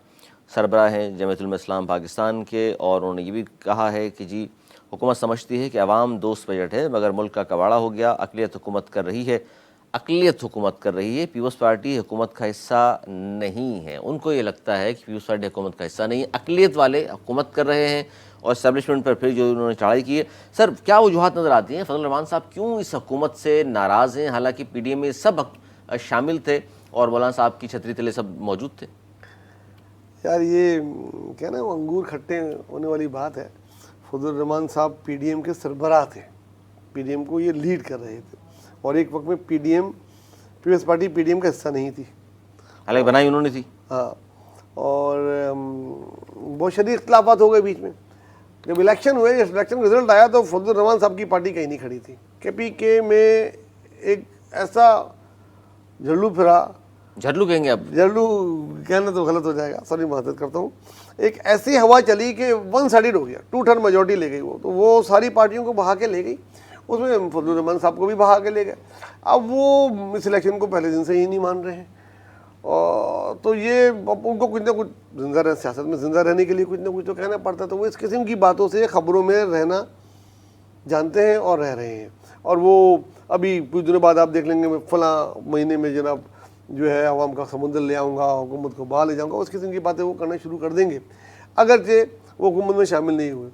سربراہ ہیں جمعیت علماء اسلام پاکستان کے, اور انہوں نے یہ بھی کہا ہے کہ جی حکومت سمجھتی ہے کہ عوام دوست بجٹ ہے, مگر ملک کا کباڑا ہو گیا. اقلیت حکومت کر رہی ہے, پیپلز پارٹی حکومت کا حصہ نہیں ہے. ان کو یہ لگتا ہے کہ پیپلز پارٹی حکومت کا حصہ نہیں ہے, اقلیت والے حکومت کر رہے ہیں, اور اسٹیبلشمنٹ پر پھر جو انہوں نے چڑھائی کی ہے. سر کیا وجوہات نظر آتی ہیں؟ فضل الرحمان صاحب کیوں اس حکومت سے ناراض ہیں, حالانکہ پی ڈی ایم میں سب شامل تھے اور مولانا صاحب کی چھتری تلے سب موجود تھے؟ یار یہ کہنا وہ انگور کھٹے ہونے والی بات ہے. فضل الرحمان صاحب پی ڈی ایم کے سربراہ تھے, پی ڈی ایم کو یہ لیڈ کر رہے تھے, اور ایک وقت میں Peoples Party P D M کا حصہ نہیں تھی, حالانکہ بنائی انہوں نے تھی. ہاں, اور بہت شدید اختلافات ہو گئے بیچ میں. جب الیکشن ہوئے, الیکشن رزلٹ آیا تو فضل الرحمان صاحب کی پارٹی کہیں نہیں کھڑی تھی. کے پی کے میں ایک ایسا جھرلو پھرا, جھرلو کہیں گے آپ؟ جھرلو کہنا تو غلط ہو جائے گا, سوری معذرت کرتا ہوں. ایک ایسی ہوا چلی کہ ون سائیڈڈ ہو گیا, 2/3 میجورٹی لے گئی وہ, تو وہ ساری پارٹیوں کو بہا کے لے گئی, اس میں فضل الرحمان صاحب کو بھی بہا کے لے گئے. اب وہ اس الیکشن کو پہلے دن سے ہی نہیں مان رہے ہیں, اور تو یہ ان کو کچھ نہ کچھ زندہ سیاست میں زندہ رہنے کے لیے کچھ نہ کچھ تو کہنا پڑتا ہے. تو وہ اس قسم کی باتوں سے خبروں میں رہنا جانتے ہیں اور رہ رہے ہیں. اور وہ ابھی کچھ دنوں بعد آپ دیکھ لیں گے فلاں مہینے میں جناب جو ہے عوام کا سمندر لے آؤں گا, حکومت کو باہر لے جاؤں گا, اس قسم کی باتیں وہ کرنا شروع کر دیں گے, اگرچہ وہ حکومت میں شامل نہیں ہوئے.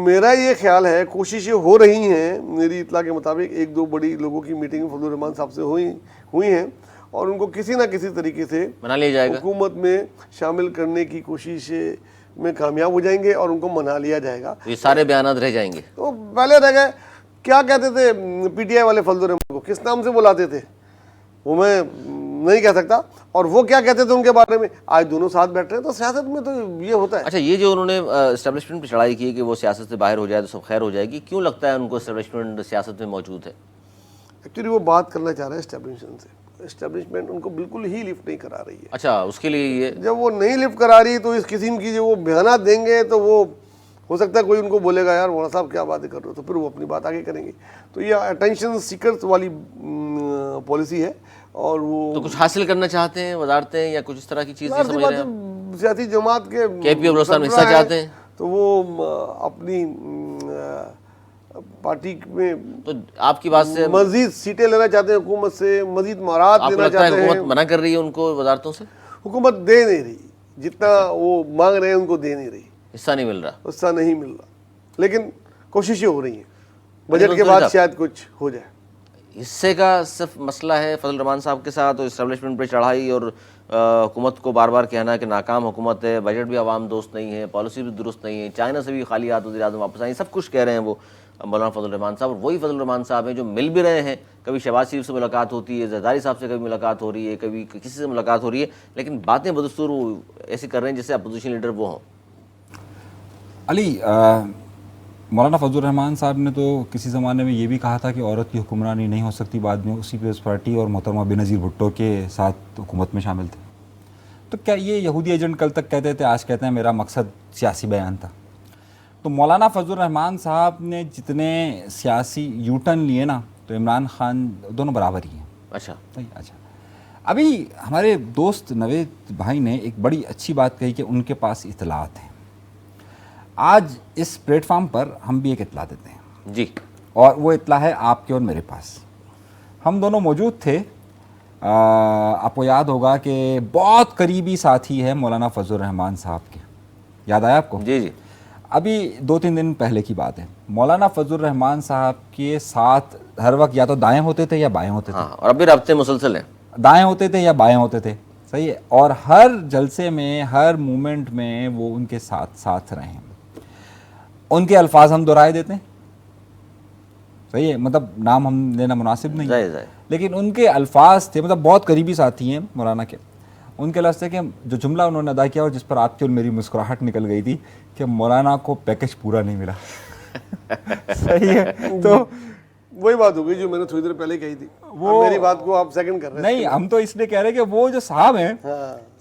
میرا یہ خیال ہے کوششیں ہو رہی ہیں, میری اطلاع کے مطابق 1-2 بڑی لوگوں کی میٹنگ فضل الرحمان صاحب سے ہوئی ہیں, اور ان کو کسی نہ کسی طریقے سے منا لیا جائے گا, حکومت میں شامل کرنے کی کوشش میں کامیاب ہو جائیں گے اور ان کو منا لیا جائے گا. یہ سارے بیانات رہ جائیں گے. تو پہلے رہ گئے, کیا کہتے تھے پی ٹی آئی والے فضل الرحمان کو, کس نام سے بلاتے تھے وہ میں نہیں کہہ سکتا, اور وہ کیا کہتے تھے ان کے بارے میں. آج دونوں ساتھ بیٹھ رہے ہیں, تو سیاست میں تو یہ ہوتا ہے. اچھا, یہ جو انہوں نے اسٹیبلشمنٹ پہ چڑھائی کی کہ وہ سیاست سے باہر ہو جائے تو سب خیر ہو جائے گی, کیوں لگتا ہے ان کو اسٹیبلشمنٹ سیاست میں موجود ہے؟ ایکچولی وہ بات کرنا چاہ رہے ہیں اسٹیبلشمنٹ سے, اسٹیبلشمنٹ ان کو بالکل ہی لفٹ نہیں کرا رہی ہے. اچھا, اس کے لیے یہ جب وہ نہیں لفٹ کرا رہی تو اس قسم کی جو وہ بیانات دیں گے تو وہ ہو سکتا ہے کوئی ان کو بولے گا یار مولانا صاحب کیا باتیں کر رہے ہو, تو پھر وہ اپنی بات آگے کریں گے. تو یہ اٹینشن سیکرز والی پالیسی ہے, اور وہ تو کچھ حاصل کرنا چاہتے ہیں, وزارتیں یا کچھ اس طرح کی چیز سمجھ رہے ہیں, سیاسی جماعت کے کے پی بلوچستان میں حصہ چاہتے ہیں, تو وہ اپنی پارٹی میں تو آپ کی بات سے مزید سیٹیں لینا چاہتے ہیں, حکومت سے مزید مہارات لینا چاہتے ہیں. حکومت منع کر رہی ہے ان کو وزارتوں سے؟ حکومت دے نہیں رہی, جتنا وہ مانگ رہے ہیں ان کو دے نہیں رہی. حصہ نہیں مل رہا. حصہ نہیں مل رہا, لیکن کوششیں ہو رہی ہیں, بجٹ کے بعد شاید کچھ ہو جائے. حصے کا صرف مسئلہ ہے فضل الرحمان صاحب کے ساتھ, اور اسٹیبلشمنٹ پہ چڑھائی اور حکومت کو بار بار کہنا کہ ناکام حکومت ہے, بجٹ بھی عوام دوست نہیں ہے, پالیسی بھی درست نہیں ہے, چائنا سے بھی خالی ہاتھ وزیر اعظم واپس آئیں, سب کچھ کہہ رہے ہیں وہ مولانا فضل الرحمان صاحب. اور وہی فضل الرحمان صاحب ہیں جو مل بھی رہے ہیں, کبھی شہباز شریف سے ملاقات ہوتی ہے, زرداری صاحب سے کبھی ملاقات ہو رہی ہے, کبھی کسی سے ملاقات ہو رہی ہے, لیکن باتیں بدستور وہ ایسی کر رہے ہیں جیسے اپوزیشن لیڈر وہ ہوں. علی, مولانا فضل الرحمان صاحب نے تو کسی زمانے میں یہ بھی کہا تھا کہ عورت کی حکمرانی نہیں ہو سکتی, بعد میں اسی پیپلز پارٹی اور محترمہ بینظیر بھٹو کے ساتھ حکومت میں شامل تھے. تو کیا یہ یہودی ایجنٹ کل تک کہتے تھے, آج کہتے ہیں میرا مقصد سیاسی بیان تھا. تو مولانا فضل الرحمان صاحب نے جتنے سیاسی یو ٹرن لیے نا, تو عمران خان دونوں برابر ہی ہیں. اچھا, اچھا, ابھی ہمارے دوست نوید بھائی نے ایک بڑی اچھی بات کہی کہ ان کے پاس اطلاعات ہیں. آج اس پلیٹ فارم پر ہم بھی ایک اطلاع دیتے ہیں جی, اور وہ اطلاع ہے آپ کے اور میرے پاس. ہم دونوں موجود تھے, آپ کو یاد ہوگا کہ بہت قریبی ساتھی ہے مولانا فضل الرحمان صاحب کے, یاد آیا آپ کو؟ جی جی. ابھی 2-3 دن پہلے کی بات ہے, مولانا فضل الرحمان صاحب کے ساتھ ہر وقت یا تو دائیں ہوتے تھے یا بائیں ہوتے تھے. ہاں, اور اب بھی رابطے مسلسل ہیں. دائیں ہوتے تھے یا بائیں ہوتے تھے, صحیح ہے, اور ہر جلسے میں ہر مومنٹ میں وہ ان کے ساتھ رہے ہیں. ان کے الفاظ ہم دہرائے دیتے ہیں, صحیح ہے, مطلب نام ہم لینا مناسب نہیں ہے, لیکن ان کے الفاظ تھے, مطلب بہت قریبی ساتھی ہیں مولانا کے. ان کے لفظ تھے کہ جو جملہ انہوں نے ادا کیا اور جس پر آپ کی اور میری مسکراہٹ نکل گئی تھی کہ مولانا کو پیکج پورا نہیں ملا. صحیح ہے, تو وہی بات ہو گئی جو میں نے تھوڑی دیر پہلے کہی تھی. وہ میری بات کو آپ سیکنڈ کر رہے ہیں. نہیں, ہم تو اس لیے کہہ رہے ہیں کہ وہ جو صاحب ہیں,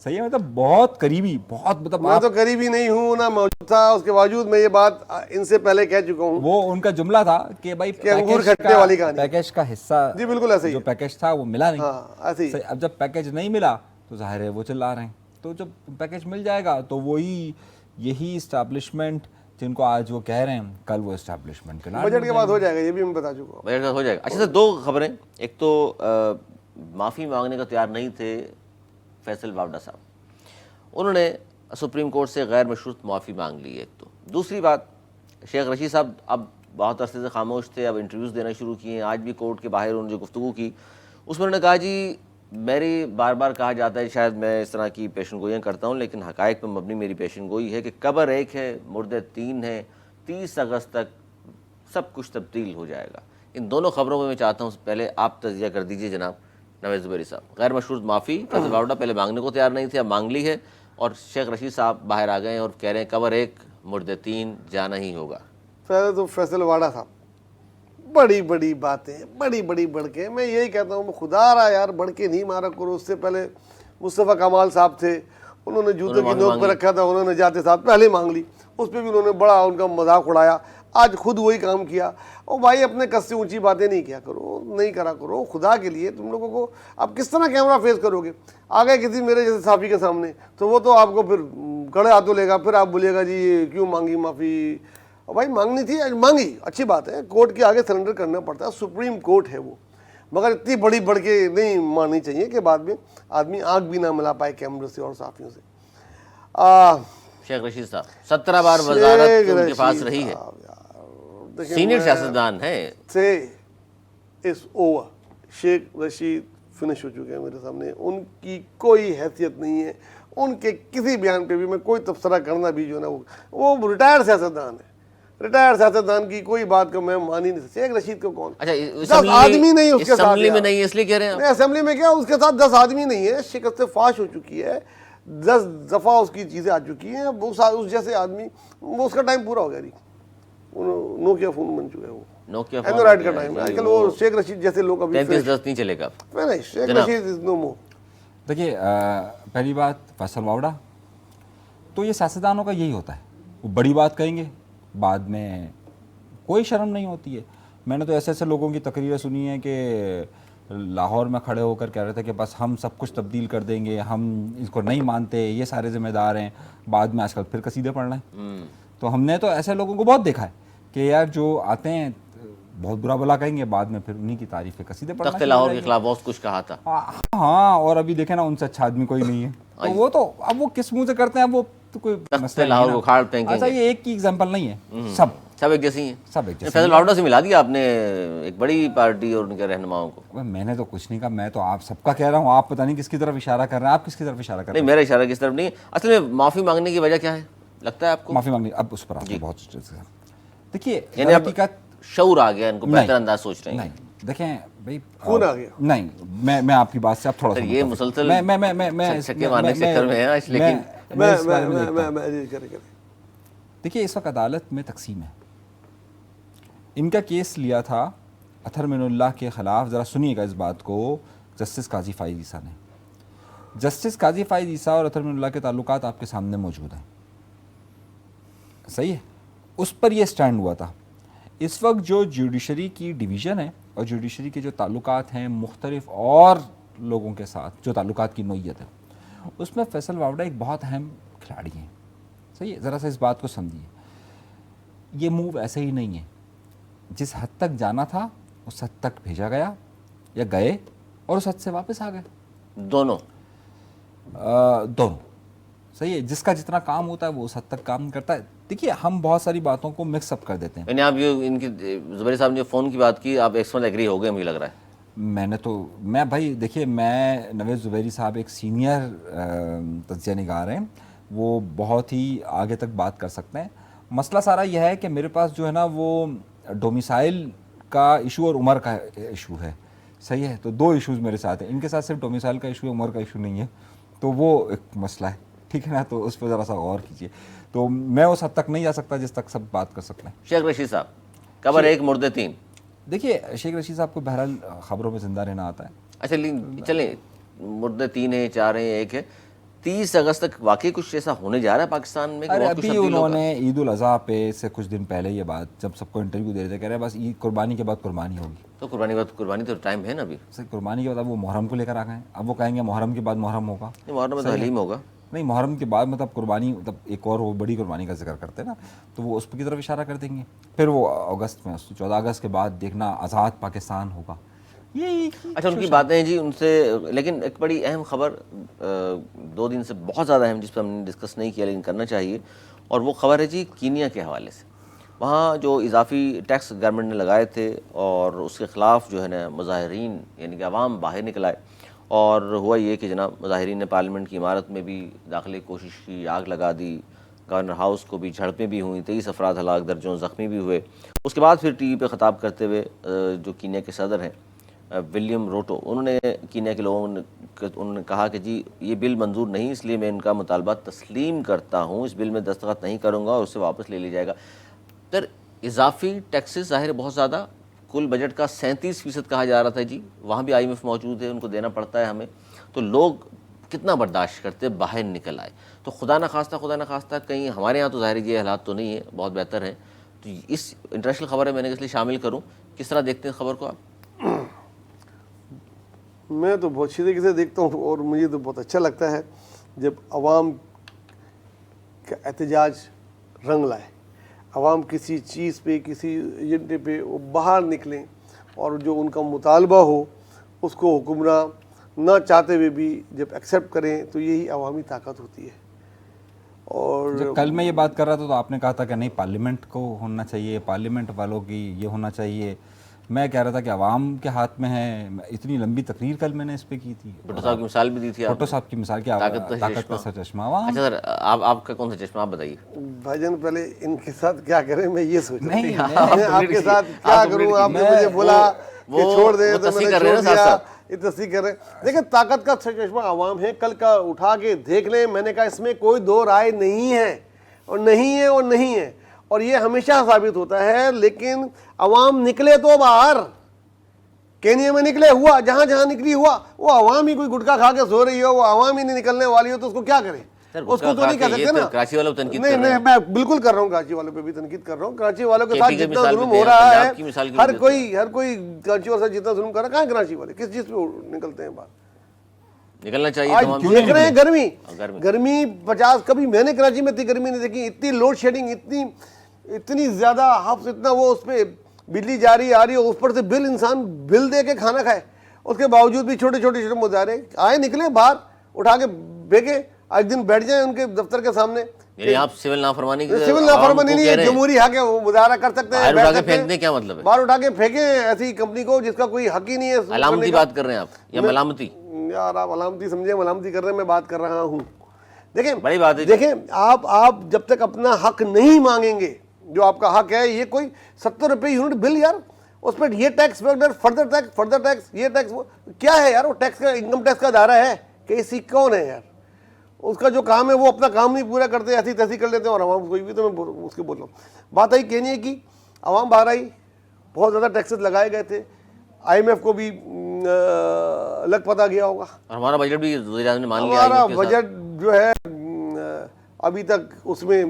صحیح ہے, مطلب بہت قریبی, بہت, مطلب میں تو قریبی نہیں ہوں نہ موجود تھا, اس کے باوجود میں یہ بات ان سے پہلے کہہ چکا ہوں. وہ ان کا جملہ تھا کہ بھائی انگور کھٹنے والی کہانی, پیکج کا حصہ, جی بالکل ایسے ہی, جو پیکج تھا وہ ملا نہیں. ایسے ہی. اب جب پیکج نہیں ملا تو ظاہر ہے وہ چلا رہے ہیں, تو جب پیکج مل جائے گا تو وہی یہی اسٹیبلشمنٹ جن کو آج وہ کہہ رہے ہیں, کل وہ اسٹیبلشمنٹ کے بجٹ کے بعد ہو جائے گا, یہ بھی میں بتا چکا ہوں. بجٹ کا ہو جائے گا. اچھا سر, 2 خبریں. ایک تو معافی مانگنے کا تیار نہیں تھے فیصل واوڈا صاحب, انہوں نے سپریم کورٹ سے غیر مشروط معافی مانگ لی ہے. ایک تو دوسری بات, شیخ رشید صاحب اب بہت عرصے سے خاموش تھے, اب انٹرویوز دینا شروع کیے ہیں. آج بھی کورٹ کے باہر انہوں نے جو گفتگو کی اس میں انہوں نے کہا جی میری بار بار کہا جاتا ہے شاید میں اس طرح کی پیشن گوئیاں کرتا ہوں, لیکن حقائق پہ مبنی میری پیشن گوئی ہے کہ قبر ایک ہے, مردے 3 ہیں, 30 اگست تک سب کچھ تبدیل ہو جائے گا. ان دونوں خبروں میں چاہتا ہوں پہلے آپ تجزیہ کر دیجئے جناب نوید زبیری صاحب. غیر مشروط معافی فیصل واوڈا پہلے مانگنے کو تیار نہیں تھے, اب مانگ لی ہے, اور شیخ رشید صاحب باہر آ گئے ہیں اور کہہ رہے ہیں قبر ایک مردے 3, جانا ہی ہوگا. پہلے تو فیصل واوڈا صاحب بڑی بڑی باتیں, بڑی بڑھ کے, میں یہی کہتا ہوں خدا رہا یار بڑھ کے نہیں مارا کرو. اس سے پہلے مصطفیٰ کمال صاحب تھے, انہوں نے جوتے کی نوک پہ رکھا تھا, انہوں نے جاتے ساتھ پہلے مانگ لی, اس پہ بھی انہوں نے بڑا ان کا مذاق اڑایا. آج خود وہی کام کیا. اور بھائی اپنے کس سے اونچی باتیں نہیں کیا کرو, نہیں کرا کرو خدا کے لیے. تم لوگوں کو اب کس طرح کیمرہ فیس کرو گے؟ آ گئے کسی میرے جیسے صحافی کے سامنے تو وہ تو آپ کو پھر کڑے ہاتھوں لے گا, پھر آپ بولیے گا جی کیوں مانگی معافی. اور بھائی مانگنی تھی, مانگی, اچھی بات ہے, کورٹ کے آگے سرنڈر کرنا پڑتا ہے, سپریم کورٹ ہے وہ, مگر اتنی بڑھ کے نہیں ماننی چاہیے کہ بعد میں آدمی آنکھ بھی نہ ملا پائے کیمرے سے اور صحافیوں سے. شیخ رشید صاحب 17 بار وزارت ان کے پاس رہی ہے, سینئر سیاستدان ہیں. اس اوور شیخ رشید فنش ہو چکے ہیں میرے سامنے, ان کی کوئی حیثیت نہیں ہے. ان کے کسی بیان پہ بھی میں کوئی تبصرہ کرنا بھی جو ہے نا وہ ریٹائرڈ سیاستدان ہے. ریٹائرڈ سیاستدان کی کوئی بات کو میں مان ہی نہیں سکتا. شیخ رشید کو کون, 10 آدمی نہیں اس کے ساتھ, اسمبلی میں نہیں اس لیے کہہ رہے ہیں اسمبلی میں کیا اس کے ساتھ 10 آدمی نہیں ہے. شکست فاش ہو چکی ہے, 10 دفعہ اس کی چیزیں آ چکی ہیں. اس جیسے آدمی وہ اس کا ٹائم پورا ہو گیا. نوکیا فون بن چکا ہے, وہ نوکیا اینڈرائڈ کا ٹائم ہے آج کل. وہ شیخ رشید جیسے لوگ ابھی 3310 نہیں چلے گا. نہیں, شیخ رشید از نو مور. دیکھیے پہلی بات فیصل واوڈا, تو یہ سیاستدانوں کا یہی ہوتا ہے, وہ بڑی بات کہیں گے, بعد میں کوئی شرم نہیں ہوتی ہے. میں نے تو ایسے لوگوں کی تقریریں سنی ہیں کہ لاہور میں کھڑے ہو کر کہہ رہے تھے کہ بس ہم سب کچھ تبدیل کر دیں گے, ہم اس کو نہیں مانتے, یہ سارے ذمہ دار ہیں. بعد میں آج کل پھر قصیدے پڑھ رہے ہیں. تو ہم نے تو ایسے لوگوں کو بہت دیکھا ہے کہ یار جو آتے ہیں بہت برا بلا کہیں گے, بعد میں پھر انہی کی تعریفیں قصیدے پڑھنا. تخت لاہور کے خلاف بہت کچھ کہا تھا. ہاں, اور ابھی دیکھیں نا ان سے اچھا آدمی کوئی نہیں ہے. تو وہ تو اب وہ کس منہ سے کرتے ہیں, وہ تو کوئی تخت مسئلہ لاہور نہیں کو ہے کھاڑ نا۔ پھینکیں اچھا گے۔ یہ ایک کی ایگزامپل نہیں ہے، سب ایک جیسی ہیں، سب ایک جیسے فیصل واوڈا سے ملا دیا آپ نے ایک بڑی پارٹی اور ان کے رہنماؤں کو۔ میں نے تو کچھ نہیں کہا، میں تو آپ سب کا کہہ رہا ہوں، آپ پتہ نہیں کس کی طرف اشارہ کر رہے ہیں، آپ کس کی طرف اشارہ کر رہے نہیں میرا اشارہ کس طرف نہیں ہے، اصل میں معافی مانگنے کی وجہ کیا ہے لگتا ہے آپ ہیں؟ کو؟ معافی مانگنی اب اس پر آتے ہیں بہت دیکھیے یعنی اب حقیقت شعور آ گیا ان کو، بہتر انداز سوچ رہے ہیں۔ نہیں دیکھیں بھائی خون آ گیا۔ نہیں میں آپ کی بات سے اب تھوڑا سا یہ مسلسل میں چھکے مارنے کے چکر میں ہے آج، لیکن دیکھیے اس وقت عدالت میں تقسیم ہے۔ ان کا کیس لیا تھا اطہر من اللہ کے خلاف، ذرا سنیے گا اس بات کو، جسٹس قاضی فائز عیسیٰ نے۔ جسٹس قاضی فائز عیسیٰ اور اطہر من اللہ کے تعلقات آپ کے سامنے موجود ہیں، صحیح ہے، اس پر یہ سٹینڈ ہوا تھا۔ اس وقت جو جوڈیشری کی ڈویژن ہے اور جوڈیشری کے جو تعلقات ہیں مختلف اور لوگوں کے ساتھ، جو تعلقات کی نوعیت ہے، اس میں فیصل واوڈا ایک بہت اہم کھلاڑی ہیں، صحیح ہے، ذرا سا اس بات کو سمجھیے۔ یہ موو ایسے ہی نہیں ہے، جس حد تک جانا تھا اس حد تک بھیجا گیا یا گئے اور اس حد سے واپس آ گئے، دونوں دونوں، صحیح ہے، جس کا جتنا کام ہوتا ہے وہ اس حد تک کام کرتا ہے۔ دیکھیے ہم بہت ساری باتوں کو مکس اپ کر دیتے ہیں۔ یعنی آپ یہ ان کی زبیری صاحب نے جو فون کی بات کی، آپ ایکسمل ایگری ہو گئے مجھے لگ رہا ہے۔ میں بھائی دیکھیے، میں نوید زبیری صاحب ایک سینئر تجزیہ نگار ہیں، وہ بہت ہی آگے تک بات کر سکتے ہیں۔ مسئلہ سارا یہ ہے کہ میرے پاس جو ہے نا وہ ڈومیسائل کا ایشو اور عمر کا ایشو ہے، صحیح ہے، تو دو ایشوز میرے ساتھ ہیں۔ ان کے ساتھ صرف ڈومیسائل کا ایشو ہے، عمر کا ایشو نہیں ہے، تو وہ ایک مسئلہ ہے، ٹھیک ہے نا، تو اس پہ ذرا سا غور کیجیے۔ تو میں اس حد تک نہیں جا سکتا جس تک سب بات کر سکتے ہیں۔ شیخ رشید صاحب، قبر ایک مردے تین۔ دیکھیے شیخ رشید صاحب کو بہرحال خبروں میں زندہ رہنا آتا ہے۔ اچھا چلیں، مردے تین ہیں، چار ہیں، ایک ہے، 30 اگست تک واقعی کچھ ایسا ہونے جا رہا ہے پاکستان میں کہ ارے بہت کچھ ابھی تبدیل انہوں ہوگا؟ نے عید الاضحیٰ پہ سے کچھ دن پہلے یہ بات، جب سب کو انٹرویو دے رہے تھے، کہہ رہے ہیں بس عید قربانی کے بعد قربانی ہوگی۔ تو قربانی تو ٹائم ہے نا ابھی، قربانی کے بعد اب وہ محرم کو لے کر آ گئے ہیں، اب وہ کہیں گے محرم کے بعد محرم ہوگا، محرم میں تو حلیم ہوگا۔ نہیں محرم کے بعد مطلب قربانی، مطلب ایک اور وہ بڑی قربانی کا ذکر کرتے ہیں نا، تو وہ اس کی طرف اشارہ کر دیں گے۔ پھر وہ اگست میں 14 اگست کے بعد دیکھنا آزاد پاکستان ہوگا۔ یہ اچھا ان کی باتیں ہیں جی ان سے، لیکن ایک بڑی اہم خبر 2 دن سے بہت زیادہ اہم، جس پہ ہم نے ڈسکس نہیں کیا لیکن کرنا چاہیے، اور وہ خبر ہے جی کینیا کے حوالے سے۔ وہاں جو اضافی ٹیکس گورنمنٹ نے لگائے تھے اور اس کے خلاف جو ہے نا مظاہرین یعنی کہ عوام باہر نکل آئے، اور ہوا یہ کہ جناب مظاہرین نے پارلیمنٹ کی عمارت میں بھی داخلے کی کوشش کی، آگ لگا دی، گورنر ہاؤس کو بھی جھڑپیں بھی ہوئیں، 23 افراد ہلاک، درجنوں زخمی بھی ہوئے۔ اس کے بعد پھر ٹی وی پہ خطاب کرتے ہوئے جو کینیا کے صدر ہیں ولیم روٹو، انہوں نے کینیا کے لوگوں نے انہوں نے کہا کہ جی یہ بل منظور نہیں، اس لیے میں ان کا مطالبہ تسلیم کرتا ہوں، اس بل میں دستخط نہیں کروں گا اور اسے واپس لے لیا جائے گا۔ سر اضافی ٹیکسز ظاہر ہے بہت زیادہ، کل بجٹ کا 37% کہا جا رہا تھا جی، وہاں بھی IMF موجود ہے، ان کو دینا پڑتا ہے ہمیں، تو لوگ کتنا برداشت کرتے، باہر نکل آئے۔ تو خدا نخواستہ کہیں ہمارے یہاں تو ظاہر یہ حالات تو نہیں ہیں، بہت بہتر ہیں، تو اس انٹرنیشنل خبر ہے، میں نے اس لیے شامل کروں، کس طرح دیکھتے ہیں خبر کو آپ؟ میں تو بہت اچھی طریقے سے دیکھتا ہوں، اور مجھے تو بہت اچھا لگتا ہے جب عوام کا احتجاج رنگ لائے، عوام کسی چیز پہ، کسی ایجنڈے پہ وہ باہر نکلیں اور جو ان کا مطالبہ ہو اس کو حکمراں نہ چاہتے ہوئے بھی جب ایکسیپٹ کریں، تو یہی عوامی طاقت ہوتی ہے۔ اور جب کل میں یہ بات کر رہا تھا تو آپ نے کہا تھا کہ نہیں پارلیمنٹ کو ہونا چاہیے، پارلیمنٹ والوں کی یہ ہونا چاہیے، میں کہہ رہا تھا کہ عوام کے ہاتھ میں ہے۔ اتنی لمبی تقریر کل میں نے اس پہ کی تھی، بھٹو صاحب کی مثال بھی دی تھی آپ بھٹو صاحب کی مثال کی طاقت کا سر چشمہ۔ اچھا سر آپ کا کون سا چشمہ آپ بتائیے؟ بھائی جان پہلے ان کے ساتھ کیا کریں، میں یہ سوچ رہا نہیں ہوں میں آپ کے ساتھ کیا کروں، آپ نے مجھے بولا کہ چھوڑ دیں تو میں نے چھوڑ دیا، یہ تصدیق کر رہے ہیں۔ دیکھیں طاقت کا چشمہ عوام ہے، کل کا اٹھا کے دیکھ لیں، میں نے کہا اس میں کوئی دو رائے نہیں ہے، اور نہیں ہے اور نہیں ہے، اور یہ ہمیشہ ثابت ہوتا ہے۔ لیکن عوام نکلے تو باہر، کینیا میں نکلے ہوا، جہاں جہاں نکلی ہوا، وہ عوام ہی کوئی گٹکا کھا کے سو رہی ہو، وہ عوام ہی نہیں نکلنے والی ہو، تو اس کو کیا کریں؟ اس کو تو نہیں کہہ سکتے نا۔ کراچی والوں پہ تنقید نہیں نہیں، میں بالکل کر رہا ہوں، کراچی والوں پہ بھی تنقید کر رہا ہوں۔ کراچی والوں کے ساتھ جتنا ظلم ہو رہا ہے، ہر کوئی کراچی والوں سے جتنا ظلم کر رہا ہے، کہاں کراچی والے کس چیز پہ نکلتے ہیں باہر؟ نکلنا چاہیے۔ آج دیکھ رہے ہیں گرمی 50، کبھی میں نے کراچی میں اتنی گرمی نہیں دیکھی، اتنی لوڈ شیڈنگ، اتنی زیادہ ہفس، اتنا وہ اس پہ بجلی جاری آ رہی ہے، اس پر سے بل، انسان بل دے کے کھانا کھائے، اس کے باوجود بھی چھوٹے چھوٹے مظاہرے آئے، نکلے باہر، اٹھا کے بھیگے، ایک دن بیٹھ جائیں ان کے دفتر کے سامنے. یعنی آپ سول نافرمانی سول نافرمانی نہیں ہے, جمہوری حق ہے, وہ مظاہرہ کر سکتے ہیں, باہر اٹھا کے پھینک دیں, کیا مطلب ہے؟ باہر اٹھا کے پھینکیں ایسی کمپنی کو جس کا کوئی حق ہی نہیں ہے. علامتی بات کر رہے ہیں آپ یا ملامتی؟ یار آپ علامتی سمجھیں, ملامتی کر رہے ہیں, میں بات کر رہا ہوں. دیکھیں بڑی بات ہے. دیکھیں آپ جب تک اپنا حق نہیں مانگیں گے, جو آپ کا حق ہے, یہ کوئی 70 روپے یونٹ بل یار, اس پہ یہ ٹیکس, فردر ٹیکس, یہ ٹیکس, کیا ہے یار وہ ٹیکس کا, انکم ٹیکس کا دائرہ ہے کہ اسی کون ہے یار, اس کا جو کام ہے وہ اپنا کام نہیں پورا کرتے, ایسی تیسی کر لیتے ہیں, اور عوام کوئی بھی, تو میں اس کے بول رہا ہوں. بات آئی کہنی ہے کہ عوام باہر آئی, بہت زیادہ ٹیکسز لگائے گئے تھے, IMF کو بھی لگ پتا گیا ہوگا, اور ہمارا بجٹ بھی وزیر اعظم نے مان لیا. ہمارا بجٹ جو ہے ابھی تک اس میں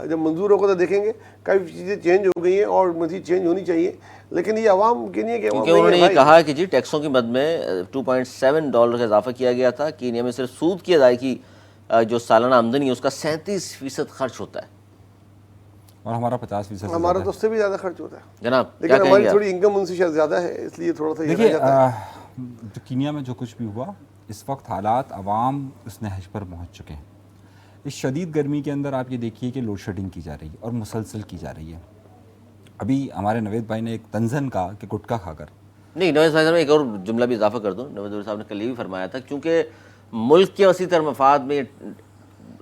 جب منظور ہوگا تو دیکھیں گے کافی چیزیں چینج ہو گئی ہیں اور مزید چینج ہونی چاہیے, لیکن یہ عوام کے لیے کہ انہوں نے یہ کہا کہ جی ٹیکسوں کی مد میں $2.7 کا اضافہ کیا گیا تھا. کینیا میں صرف سود کی ادائیگی جو سالانہ آمدنی ہے اس کا 37% خرچ ہوتا ہے, اور ہمارا 50%. ہمارا تو اس سے بھی زیادہ خرچ ہوتا ہے جناب. لیکن ہماری تھوڑی انکم ان سے شاید زیادہ ہے, اس لیے تھوڑا سا دیکھیے جو کینیا میں جو کچھ بھی ہوا, اس وقت حالات عوام اس نہج پر پہنچ چکے ہیں. اس شدید گرمی کے اندر آپ یہ دیکھیے کہ لوڈ شیڈنگ کی جا رہی ہے اور مسلسل کی جا رہی ہے. ابھی ہمارے نوید بھائی نے ایک تنزن کہا کہ گٹکا کھا کر, نہیں, نوید صاحب میں ایک اور جملہ بھی اضافہ کر دوں. نوید صاحب نے کل یہ بھی فرمایا تھا کیونکہ ملک کے وسیع تر مفاد میں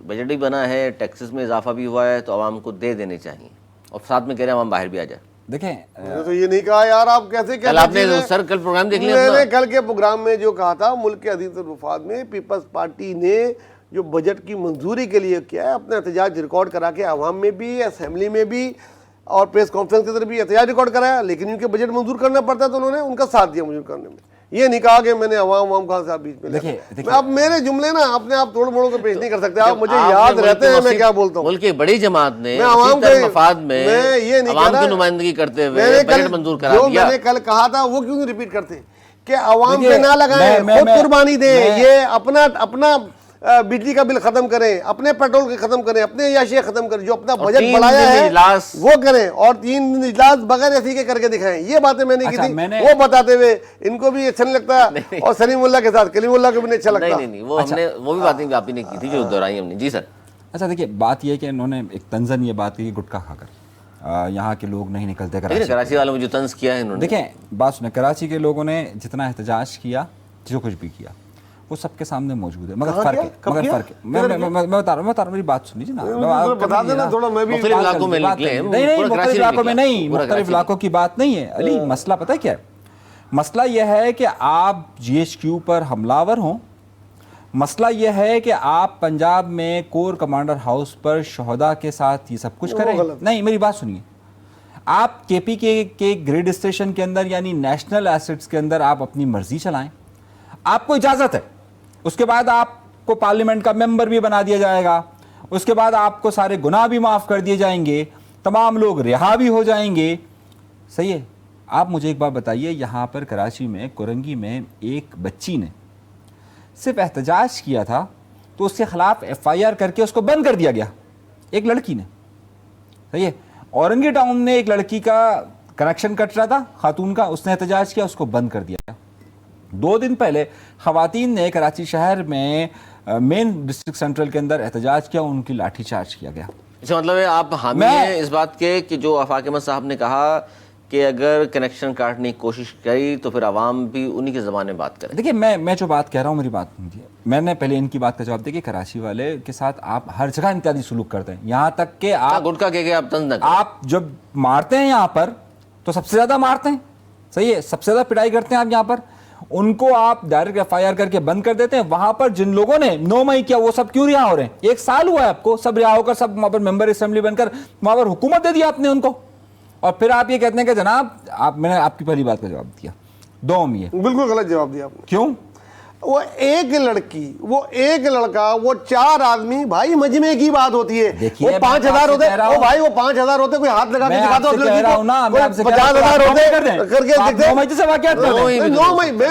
بجٹ بھی بنا ہے, ٹیکسز میں اضافہ بھی ہوا ہے, تو عوام کو دے دینے چاہیے, اور ساتھ میں کہہ رہے ہیں عوام باہر بھی آ جائے. دیکھیں میں نے تو یہ نہیں کہا یار, آپ کیسے کل آپ نے سر کل پروگرام دیکھ لیا, میں نے کل کے پروگرام میں جو کہا تھا, ملک کے عزیز مفاد میں پیپلز پارٹی نے جو بجٹ کی منظوری کے لیے کیا ہے, اپنا احتجاج ریکارڈ کرا کے عوام میں بھی, اسمبلی میں بھی اور پریس کانفرنس کے اندر بھی احتجاج ریکارڈ کرایا, لیکن ان کے بجٹ منظور کرنا پڑتا ہے تو انہوں نے ان کا ساتھ دیا منظور کرنے میں. یہ نہیں کہا کہ میں نے عوام کہاں سے آپ بیچ میں. اب میرے جملے نا اپنے آپ توڑ موڑوں کو پیش نہیں کر سکتے آپ, مجھے یاد رہتے ہیں میں کیا بولتا ہوں. ملک کی بڑی جماعت نے عوام کے مفاد میں عوام کی نمائندگی کرتے ہوئے بجٹ منظور کرا دیا. جو میں نے کل کہا تھا وہ کیوں نہیں ریپیٹ کرتے کہ عوام پہ نہ لگائیں, خود قربانی دیں, یہ اپنا بجلی کا بل ختم کریں, اپنے پیٹرول کے ختم کریں, اپنے عیاشیاں ختم کریں, جو اپنا بجٹ بڑھایا ہے وہ کریں, اور 3 دن اجلاس بغیر ایسی کے کر کے دکھائیں. یہ باتیں میں نے کی تھی, وہ بتاتے ہوئے ان کو بھی اچھا نہیں لگتا, اور سلیم اللہ کے ساتھ کلیم اللہ کو بھی نہیں اچھا لگتا. نہیں, وہ ہم نے وہ بھی باتیں آپ نے کی تھی جو دہرائی ہم نے. جی سر. اچھا دیکھیے بات یہ ہے کہ انہوں نے ایک تنزن یہ بات کی گٹکا کھا کر یہاں کے لوگ نہیں نکلتے کراچی والوں میں جو طنز کیا ہے انہوں نے. دیکھیں بات سنیں, کراچی کے لوگوں نے جتنا احتجاج کیا, جو کچھ بھی کیا, وہ سب کے سامنے موجود ہے, مگر فرق ہے. میں بتا رہا ہوں, میری بات سنیے جناب. بتا دینا تھوڑا, میں بھی مختلف علاقوں میں مختلف علاقوں میں نہیں, مختلف علاقوں کی بات نہیں ہے علی. مسئلہ پتہ ہے کیا ہے؟ مسئلہ یہ ہے کہ آپ GHQ پر حملہ ور ہوں, مسئلہ یہ ہے کہ آپ پنجاب میں کور کمانڈر ہاؤس پر شہداء کے ساتھ یہ سب کچھ کریں. نہیں, میری بات سنیے, آپ KP کے گریڈ اسٹیشن کے اندر یعنی نیشنل ایسٹس کے اندر آپ اپنی مرضی چلائیں, آپ کو اجازت ہے. اس کے بعد آپ کو پارلیمنٹ کا ممبر بھی بنا دیا جائے گا, اس کے بعد آپ کو سارے گناہ بھی معاف کر دیے جائیں گے, تمام لوگ رہا بھی ہو جائیں گے. صحیح ہے. آپ مجھے ایک بات بتائیے, یہاں پر کراچی میں کورنگی میں ایک بچی نے صرف احتجاج کیا تھا تو اس کے خلاف FIR کر کے اس کو بند کر دیا گیا, ایک لڑکی نے. صحیح ہے. اورنگی ٹاؤن نے ایک لڑکی کا کنیکشن کٹ رہا تھا, خاتون کا, اس نے احتجاج کیا, اس کو بند کر دیا. 2 دن پہلے خواتین نے کراچی شہر میں مین ڈسٹرکٹ سینٹرل کے اندر احتجاج کیا, ان کی لاٹھی چارج کیا گیا. اچھا, مطلب ہے آپ حامی ہیں اس بات کے کہ جو آفاق احمد صاحب نے کہا کہ اگر کنیکشن کاٹنے کی کوشش کی تو پھر عوام بھی انہی کے زبان میں بات کریں. دیکھیے میں جو بات کہہ رہا ہوں, میری بات سنیے. میں نے پہلے ان کی بات کا جواب دیا کہ کراچی والے کے ساتھ آپ ہر جگہ امتیازی سلوک کرتے ہیں, یہاں تک کہ آپ گٹکا کہہ کے آپ طنز نہ کریں. آپ جب مارتے ہیں یہاں پر تو سب سے زیادہ مارتے ہیں. صحیح ہے, سب سے زیادہ پٹائی کرتے ہیں آپ یہاں پر, ان کو آپ ڈائریکٹ FIR کر کے بند کر دیتے ہیں. وہاں پر جن لوگوں نے 9 مئی کیا وہ سب کیوں رہا ہو رہے ہیں؟ 1 سال ہوا ہے آپ کو, سب رہا ہو کر سب وہاں پر ممبر اسمبلی بن کر وہاں پر حکومت دے دیا آپ نے ان کو, اور پھر آپ یہ کہتے ہیں کہ جناب میں نے آپ کی پہلی بات کا جواب دیا. دوم یہ بالکل غلط جواب دیا آپ نے. کیوں؟ وہ ایک لڑکی, وہ ایک لڑکا, وہ 4 آدمی, بھائی مجمع کی بات ہوتی ہے. وہ 5000 ہوتے, وہ بھائی وہ 5000 ہوتے, کوئی ہاتھ لگا کے دکھا دو اس لڑکی کو, 50,000 ہوتے کر کے دیکھتے. 9 مئی سے واقعات کر رہے ہیں. 9 مئی میں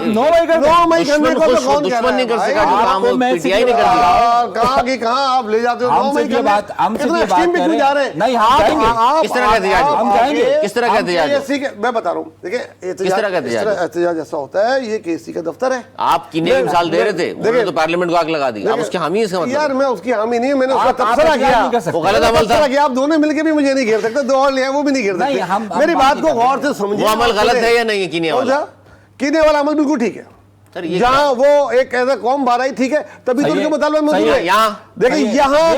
9 مئی کرنے کو تو کون کہہ دشمن نہیں کر سکا, جو کام PTI نے کر دیا. کہاں کی کہاں آپ لے جاتے ہو 9 مئی کرنے, اتنا ایکسٹریم بھی کیوں جا رہے ہیں؟ نہیں, ہم جائیں گے. کس طرح کا احتجاج, ہم جائیں گے. کس طرح کا احتجاج؟ میں بتا رہا ہوں, دیکھیں احتجاج ایسا ہوتا ہے, یہ KSC کا دفتر ہے, آپ کینیا کی مثال دے رہے تھے, انہوں نے تو پارلیمنٹ کو آگ لگا دی, آپ اس کی حامی ہیں اس کا مطلب؟ یار میں اس کی حامی نہیں, میں نے اس کا تبصرہ کیا, وہ غلط عمل تھا. آپ دونوں مل کے بھی مجھے نہیں گھیر سکتے, دو اور لے وہ بھی نہیں گھیر سکتے. میری بات کو غور سے سمجھیں. وہ عمل غلط ہے یا نہیں ہے کینیا والا؟ کینیا والا عمل بالکل ٹھیک ہے, جہاں وہ ایک ایسا قوم باہر آئی, ٹھیک ہے, تبھی تو ان کے مطالبہ موجود ہے. دیکھیں یہاں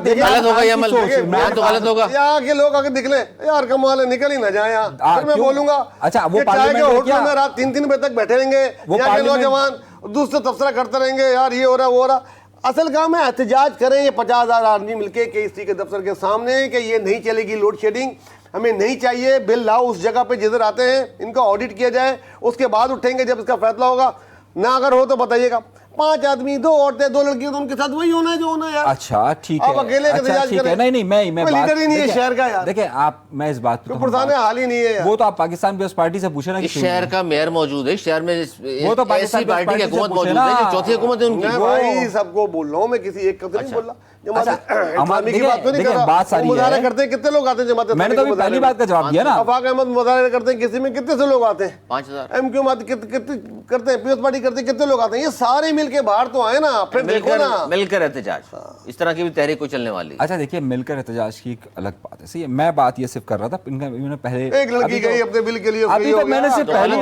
غلط ہوگا یہ عمل, یہاں تو غلط ہوگا. یہاں کے لوگ آگے نکلے, یار کمال ہے, نکل ہی نہ جائیں یہاں. پھر میں بولوں گا اچھا وہ چائے کے ہوٹلوں میں رات 3 بجے تک بیٹھے رہیں گے, یہاں کے نوجوان دوسرے تبصرہ کرتے رہیں گے, یار یہ ہو رہا وہ ہو رہا. اصل کام ہے احتجاج کریں, یہ 50,000 آدمی مل کے KST کے دفتر کے سامنے کہ یہ نہیں چلے گی لوڈ شیڈنگ, ہمیں نہیں چاہیے, بل لاؤ اس جگہ پہ جدھر آتے ہیں, ان کا آڈٹ کیا جائے, اس کے بعد اٹھیں گے جب اس کا فیصلہ ہوگا. نہ اگر ہو تو بتائیے گا, 5 آدمی, 2 عورتیں, 2 لڑکیاں, تو ان کے ساتھ وہی ہونا ہے جو ہونا ہے یار. اچھا ٹھیک ہے, آپ اکیلے احتجاج کریں. نہیں میں لیڈر ہی نہیں ہے شہر کا یار. دیکھیں آپ, میں اس بات پہ پرسان حال ہی نہیں ہے یار. وہ تو آپ پاکستان پیپلز پارٹی سے پوچھیں نا, اس شہر کا میئر موجود ہے, شہر میں وہ تو ایسی پارٹی کی حکومت موجود ہے جو چوتھی حکومت ہے ان کی. میں بھائی سب کو بول رہا ہوں, میں کسی ایک کا تو نہیں بول رہا. جماعت اسلامی کی بات تو نہیں کر رہا. مظاہرہ کرتے ہیں کتنے لوگ آتے ہیں جماعت اسلامی؟ میں نے تو پہلی بات کا جواب دیا نا. آفاق احمد مظاہرہ کرتے ہیں کسی میں کتنے سے لوگ آتے ہیں؟ 5,000. ایم کیو کرتے ہیں, پیپلز پارٹی کرتے ہیں, کتنے لوگ آتے ہیں؟ یہ سارے مل کے باہر تو آئے نا, پھر دیکھو نا. مل کر احتجاج, اس طرح کی بھی تحریک کو چلنے والی. اچھا دیکھیے, مل کر احتجاج کی ایک الگ بات ہے, صحیح ہے. میں بات یہ صرف کر رہا تھا, انہوں نے پہلے ایک لڑکی گئی اپنے بل کے لیے, ابھی تک میں نے صرف پہلی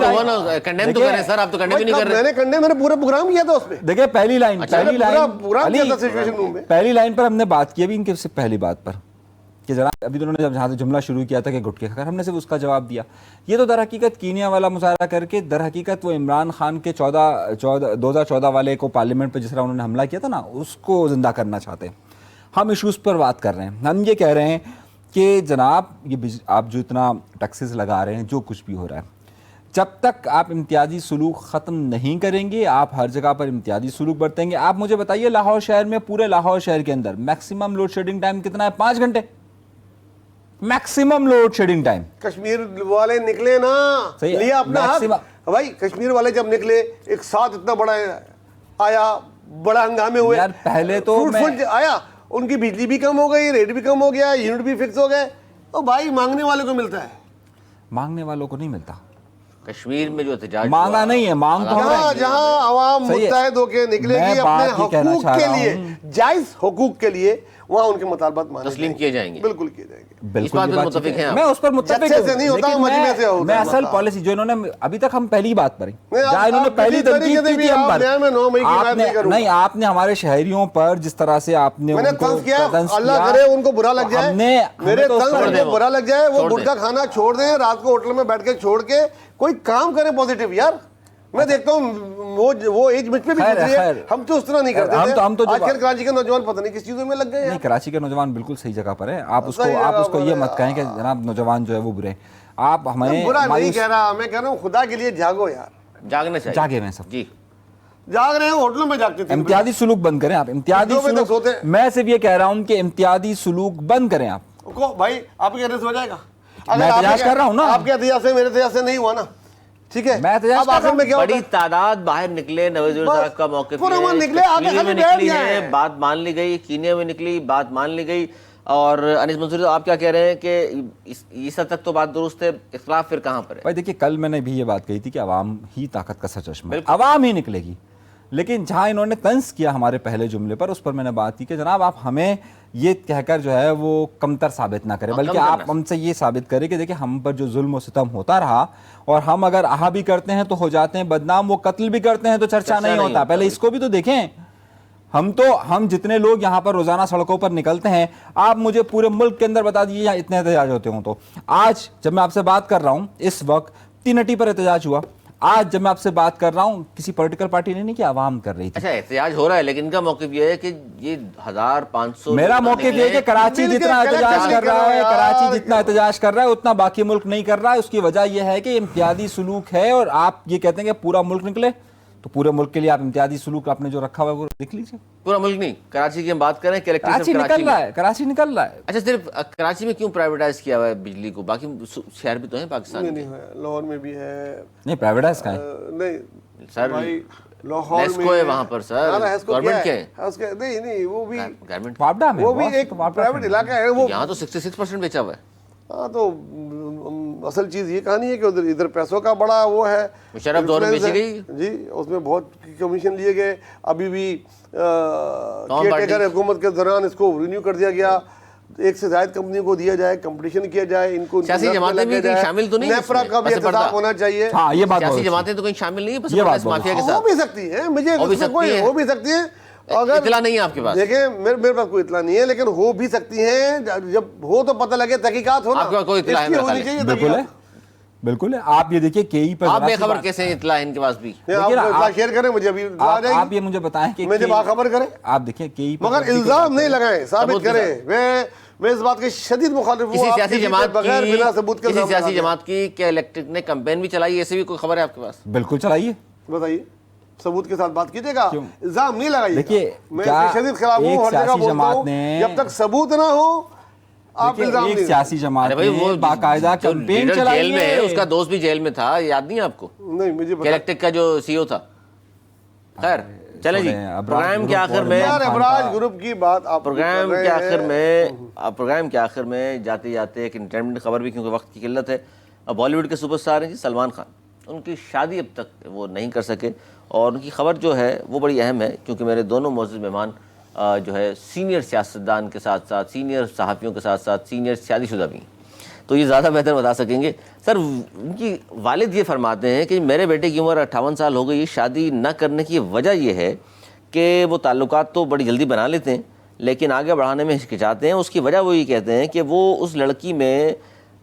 کنڈیم تو کریں سر, آپ تو کنڈیم نہیں کر رہے. میں نے کنڈیم, میں نے پورا پروگرام کیا تھا اس پہ. دیکھیں پہلی لائن پہلی لائن پر ہم نے بات کی ابھی ان کے سے پہلی بات پر کہ جناب ابھی تو انہوں نے جب جہاں سے جملہ شروع کیا تھا کہ گٹکے کھا کر, ہم نے صرف اس کا جواب دیا. یہ تو در حقیقت کینیا والا مظاہرہ کر کے در حقیقت وہ عمران خان کے 2014 والے کو پارلیمنٹ پہ جس طرح انہوں نے حملہ کیا تھا نا, اس کو زندہ کرنا چاہتے ہیں. ہم ایشوز پر بات کر رہے ہیں. ہم یہ کہہ رہے ہیں کہ جناب یہ آپ جو اتنا ٹیکسز لگا رہے ہیں, جو کچھ بھی ہو رہا ہے, جب تک آپ امتیازی سلوک ختم نہیں کریں گے, آپ ہر جگہ پر امتیازی سلوک برتیں گے. آپ مجھے بتائیے لاہور شہر میں, پورے لاہور شہر کے اندر میکسیمم لوڈ شیڈنگ ٹائم کتنا ہے؟ 5 گھنٹے maximum load shedding time. Kashmir والے نکلے نا, لیا اپنا حق بھائی. کشمیر والے جب نکلے ایک ساتھ اتنا بڑا آیا, بڑا ہنگامے ہوئے, پہلے تو آیا, ان کی بجلی بھی کم ہو گئی, ریٹ بھی کم ہو گیا, یونٹ بھی فکس ہو گئے. تو بھائی مانگنے والے کو ملتا ہے, مانگنے والوں کو نہیں ملتا. کشمیر میں جو احتجاج مانگا نہیں ہے, مانگ تو جہاں عوام متحد ہو کے نکلے گی اپنے حقوق کے لیے, جائز حقوق کے لیے, وہاں ان کے مطالبات تسلیم کیے جائیں گے. بالکل کیے جائیں گے. اس بات پر متفق ہیں. میں اس پر متفق ہوں, میں اصل پالیسی جو انہوں نے ابھی تک, ہم پہلی بات پر جہاں انہوں نے پہلی تنقید کی تھی ہم پر, نہیں آپ نے ہمارے شہریوں پر جس طرح سے آپ نے ان کو طنز کیا, اللہ کرے ان کو برا لگ جائے, میرے طنز ان کو برا لگ جائے, وہ گٹکا کھانا چھوڑ دیں, رات کو ہوٹل میں بیٹھ کے چھوڑ کے کوئی کام کریں پازیٹیو. یار میں دیکھتا ہوں وہ ایج مجھ پہ بھی گزری ہے, ہم تو اس طرح نہیں کرتے تھے. آج کل کراچی کے نوجوان پتہ نہیں کس چیزوں میں لگ گئے. نہیں, کراچی کے نوجوان بالکل صحیح جگہ پر ہیں. آپ اس کو یہ مت کہیں کہ جناب نوجوان جو ہے وہ برے ہیں. آپ ہمیں برا نہیں کہہ رہا, میں کہہ رہا ہوں خدا کے لیے جاگو یار. جاگنے چاہیے. جاگے میں سب جی جاگ رہے ہیں, ہوٹلوں میں جاگتے تھے. امتیازی سلوک بند کریں آپ, امتیازی سلوک. میں صرف یہ کہہ رہا ہوں کہ امتیازی سلوک بند کریں آپ. بھائی آپ کے احتجاج ہو جائے گا, میں احتجاج کر رہا ہوں نا, آپ کے احتجاج سے میرے احتجاج سے نہیں ہوا نا, ٹھیک ہے. اب آخر میں کیا بڑی تعداد باہر نکلے, نواز شریف صاحب کا موقف ہے, بات مان لی گئی, کینیا میں نکلی, بات مان لی گئی. اور انیس منصوری آپ کیا کہہ رہے ہیں کہ اس حد تک تو بات درست ہے, اختلاف پھر کہاں پر ہے؟ بھائی دیکھیے, کل میں نے بھی یہ بات کہی تھی کہ عوام ہی طاقت کا سرچشمہ ہے, عوام ہی نکلے گی. لیکن جہاں انہوں نے طنز کیا ہمارے پہلے جملے پر, اس پر میں نے بات کی کہ جناب آپ ہمیں یہ کہہ کر جو ہے وہ کمتر ثابت نہ کریں, بلکہ آپ ہم سے یہ ثابت کریں کہ دیکھیں ہم پر جو ظلم و ستم ہوتا رہا, اور ہم اگر آہا بھی کرتے ہیں تو ہو جاتے ہیں بدنام, وہ قتل بھی کرتے ہیں تو چرچا نہیں ہوتا. پہلے اس کو بھی تو دیکھیں. ہم جتنے لوگ یہاں پر روزانہ سڑکوں پر نکلتے ہیں, آپ مجھے پورے ملک کے اندر بتا دیجیے یہاں اتنے احتجاج ہوتے ہوں. تو آج جب میں آپ سے بات کر رہا ہوں, اس وقت 3 اٹی پر احتجاج ہوا. آج جب میں آپ سے بات کر رہا ہوں, کسی پولیٹیکل پارٹی نے نہیں کیا, عوام کر رہی تھی. اچھا احتجاج ہو رہا ہے, لیکن ان کا موقف یہ ہے کہ یہ 1500, میرا موقف یہ ہے کہ کراچی جتنا احتجاج کر رہا ہے, کراچی جتنا احتجاج کر رہا ہے اتنا باقی ملک نہیں کر رہا ہے. اس کی وجہ یہ ہے کہ امتیازی سلوک ہے, اور آپ یہ کہتے ہیں کہ پورا ملک نکلے, تو پورے ملک کے لیے آپ امتیازی سلوک آپ نے جو رکھا ہوا ہے وہ لکھ لیجیے. پورا ملک نہیں, کراچی کی ہم بات کریں, کراچی نکل رہا ہے, کراچی نکل رہا ہے. اچھا صرف کراچی میں کیوں پرائیویٹائز کیا ہوا ہے بجلی کو؟ باقی شہر بھی تو ہیں پاکستان میں. لاہور میں بھی ہے. نہیں پرائیویٹائز کا ہے نہیں سر, لاہور میں ہے وہاں پر سر, گورنمنٹ کے ہے. نہیں وہ بھی گورنمنٹ, وہ بھی ایک پرائیویٹ علاقہ ہے. وہ یہاں تو 66% بیچا ہوا ہے. ہاں تو اصل چیز یہ کہانی ہے کہ ادھر پیسوں کا بڑا وہ ہے, مشرف دور میں بیچی گئی جی, اس میں بہت کمیشن لیے گئے. ابھی بھی کیئر ٹیکر حکومت کے دوران اس کو رینیو کر دیا گیا, 1 سے زائد کمپنی کو دیا جائے, کمپٹیشن کیا جائے, ان کو سیاسی جماعتیں بھی کہیں شامل تو نہیں, نیپرا کا بھی احتساب ہونا چاہیے. ہاں یہ بات سیاسی جماعتیں تو کہیں شامل نہیں ہیں اس مافیا کے ساتھ؟ ہو بھی سکتی ہیں, مجھے ہو بھی سکتی ہیں, اگر اطلاع نہیں ہے آپ کے پاس؟ دیکھیں میرے پاس کوئی اطلاع نہیں ہے, لیکن ہو بھی سکتی ہیں, جب ہو تو پتہ لگے, تحقیقات ہو نا, آپ کا کوئی اطلاع ہونی چاہیے. بالکل ہے, بالکل ہے. آپ یہ دیکھیے کئی پر آپ بے خبر کیسے ہیں؟ اطلاع ان کے پاس بھی آپ اطلاع شیئر کریں, مجھے ابھی اطلاع آ جائے گی, آپ یہ مجھے بتائیں کہ مجھے باخبر کریں. آپ دیکھیں کئی مگر الزام نہیں لگائیں, ثابت کریں. میں اس بات کے شدید مخالف ہوں. کسی سیاسی جماعت بغیر بنا ثبوت کے کسی سیاسی جماعت کی کیا الیکٹرک نے کمپین بھی چلائی, ایسے بھی کوئی خبر ہے آپ کے پاس؟ بالکل چلائیے, بتائیے, ثبوت کے ساتھ بات کیجیے گا, الزام نہیں لگائیے. دیکھیے میں شدید خلاف ہوں, ہر جگہ بولتا ہوں, جب تک ثبوت نہ ہو آپ الزام نہیں. ایک سیاسی جماعت نے باقاعدہ کمپین چلائی جیل میں ہے, اس کا دوست بھی جیل میں تھا, یاد نہیں آپ کو؟ نہیں مجھے الیکٹرک کا جو سی او تھا. خیر چلیں جی, پروگرام کے آخر میں ابراج گروپ کی بات آپ پروگرام کے آخر میں جاتے جاتے ایک انٹرٹینمنٹ خبر بھی, کیونکہ وقت کی قلت ہے. اب بالی ووڈ کے سپر اسٹار ہیں جی سلمان خان, ان کی شادی اب تک وہ نہیں کر سکے, اور ان کی خبر جو ہے وہ بڑی اہم ہے, کیونکہ میرے دونوں معزز مہمان جو ہے سینئر سیاستدان کے ساتھ ساتھ سینئر صحافیوں کے ساتھ ساتھ سینئر شادی شدہ بھی ہیں, تو یہ زیادہ بہتر بتا سکیں گے. سر, ان کی والد یہ فرماتے ہیں کہ میرے بیٹے کی عمر 58 سال ہو گئی, شادی نہ کرنے کی وجہ یہ ہے کہ وہ تعلقات تو بڑی جلدی بنا لیتے ہیں لیکن آگے بڑھانے میں ہچکچاتے ہیں. اس کی وجہ وہ یہ کہتے ہیں کہ وہ اس لڑکی میں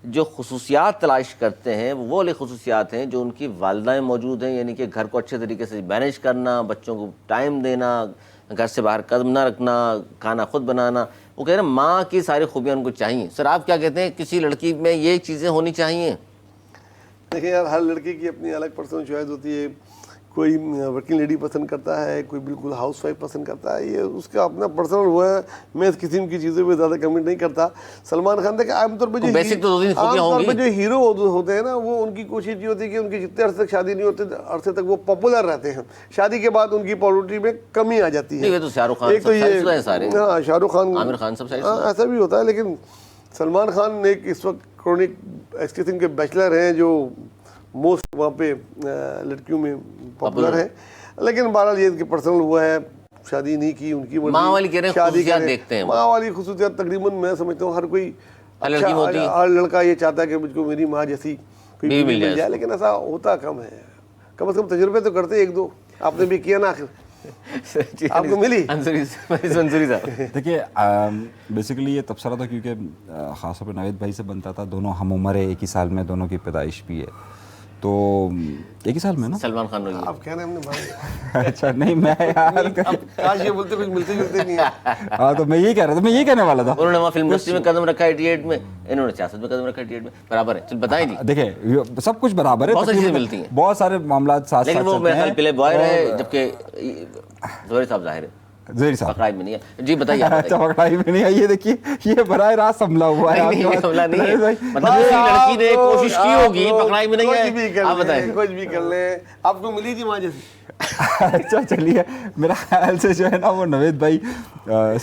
جو خصوصیات تلاش کرتے ہیں وہ والی خصوصیات ہیں جو ان کی والدائیں موجود ہیں, یعنی کہ گھر کو اچھے طریقے سے مینیج کرنا, بچوں کو ٹائم دینا, گھر سے باہر قدم نہ رکھنا, کھانا خود بنانا. وہ کہہ رہے ہیں ماں کی ساری خوبیاں ان کو چاہیے. سر آپ کیا کہتے ہیں, کسی لڑکی میں یہ چیزیں ہونی چاہیے؟ دیکھیں یار, ہر لڑکی کی اپنی الگ پرسنل چوائس ہوتی ہے. کوئی ورکنگ لیڈی پسند کرتا ہے, کوئی بالکل ہاؤس وائف پسند کرتا ہے, یہ اس کا اپنا پرسنل وہ ہے. میں اس قسم کی چیزوں پہ زیادہ کمنٹ نہیں کرتا. سلمان خان دیکھیں عام طور پہ جو ہیرو ہوتے ہیں نا, وہ ان کی کوشش یہ ہوتی ہے کہ ان کی جتنے عرصے تک شادی نہیں ہوتی عرصے تک وہ پاپولر رہتے ہیں. شادی کے بعد ان کی پاپولرٹی میں کمی آ جاتی ہے. ایک تو یہ ہاں شاہ رخ خان, عامر خان سب ایسا بھی ہوتا ہے, لیکن سلمان خان ایک اس وقت کرونک اس قسم کے بیچلر ہیں جو موسٹ وہاں پہ لڑکیوں میں پاپولر ہیں. لیکن بہرحال یہ ان کے پرسنل وہ ہے, شادی نہیں کی, ان کی ماں والی کہہ رہے ہیں خصوصیات دیکھتے ہیں. ماں والی خصوصیات تقریباً میں سمجھتا ہوں ہر کوئی ہر لڑکا یہ چاہتا ہے کہ مجھ کو میری ماں جیسی کوئی بیوی مل جائے, لیکن ایسا ہوتا کم ہے. کم از کم تجربے تو کرتے 1-2, آپ نے بھی کیا نا آخر, آپ کو ملی. دیکھیے بیسیکلی یہ تبصرہ تھا کیونکہ خاص طور پہ نوید بھائی سے بنتا تھا, دونوں ہم عمر ہے, ایک ہی سال میں دونوں کی پیدائش بھی ہے, تو ایک ہی سال میں نا سلمان خان آپ کہہ رہے ہیں ہم نے اچھا نہیں میں یار کاش یہ بولتے کچھ ملتے جلتے نہیں ہیں. ہاں تو میں یہی کہہ رہا تھا, میں یہی کہنے والا تھا. انہوں نے وہاں فلم انڈسٹری میں قدم رکھا 88 میں, انہوں نے سیاست میں قدم رکھا 88 میں, برابر ہے. چل بتائیں جی. دیکھیں سب کچھ برابر ہے, بہت ساری چیزیں ملتی ہیں, بہت سارے معاملات ساتھ ساتھ لیکن وہ میرے خیال پلے بوائے رہے, جبکہ زہری صاحب ظاہر ہے زہری صاحب پکڑائی میں نہیں ہے. جی بتائیے. پکڑائی میں نہیں ہے, یہ دیکھیے یہ براہ راست حملہ ہوا ہے. نہیں حملہ نہیں ہے, مطلب لڑکی نے کوشش کی ہوگی, پکڑائی میں نہیں ہے. آپ بتائیں. کچھ بھی کر لیں, آپ کو ملی تھی ماں جیسی. اچھا چلیے, میرا خیال سے جو ہے نا وہ نوید بھائی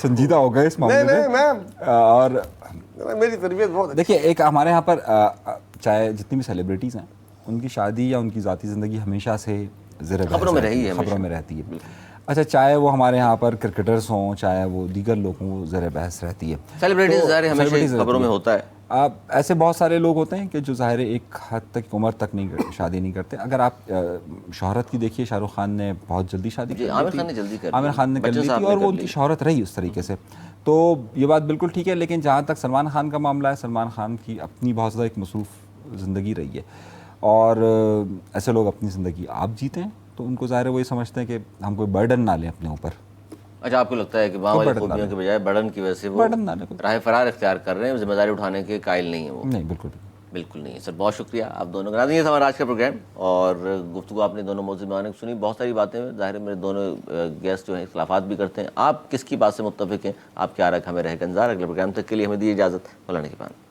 سنجیدہ ہو گئے اس معاملے میں, اور میری تربیت بہت. دیکھیے ایک ہمارے یہاں پر چاہے جتنی بھی سیلیبریٹیز ہیں, ان کی شادی یا ان کی ذاتی زندگی ہمیشہ سے خبروں میں رہی ہے, خبروں میں رہتی ہے. اچھا چاہے وہ ہمارے یہاں پر کرکٹرز ہوں, چاہے وہ دیگر لوگ ہوں, وہ زیر بحث رہتی ہے. سیلیبریٹیز ظاہر ہمیشہ خبروں میں ہوتا ہے. ایسے بہت سارے لوگ ہوتے ہیں کہ جو ظاہر ایک حد تک عمر تک نہیں شادی نہیں کرتے. اگر آپ شہرت کی دیکھیے, شاہ رخ خان نے بہت جلدی شادی کی, عامر خان نے جلدی کر لی, عامر خان نے کر لی تھی, اور وہ ان کی شہرت رہی اس طریقے سے. تو یہ بات بالکل ٹھیک ہے. لیکن جہاں تک سلمان خان کا معاملہ ہے, سلمان خان کی اپنی بہت زیادہ ایک مصروف زندگی رہی ہے, اور ایسے لوگ اپنی زندگی آپ جیتے ہیں تو ان کو ظاہر ہے وہ یہ سمجھتے ہیں کہ ہم کوئی برڈن نہ لیں اپنے اوپر. اچھا آپ کو لگتا ہے کہ وہاں والی خوبیوں کے بجائے برڈن کی وجہ سے وہ راہ فرار اختیار کر رہے ہیں, ذمہ داری اٹھانے کے قائل نہیں ہیں وہ؟ نہیں بالکل نہیں. سر بہت شکریہ آپ دونوں کا. یہ تھا ہمارا آج کا پروگرام, اور گفتگو آپ نے دونوں موضوع میں سنی, بہت ساری باتیں. ظاہر ہے میرے دونوں گیسٹ جو ہیں اختلافات بھی کرتے ہیں. آپ کس کی بات سے متفق ہیں, آپ کیا رکھ ہمیں رہے گا انتظار. اگلے پروگرام تک کے لیے ہمیں دیجیے اجازت. مولانا کے پاس.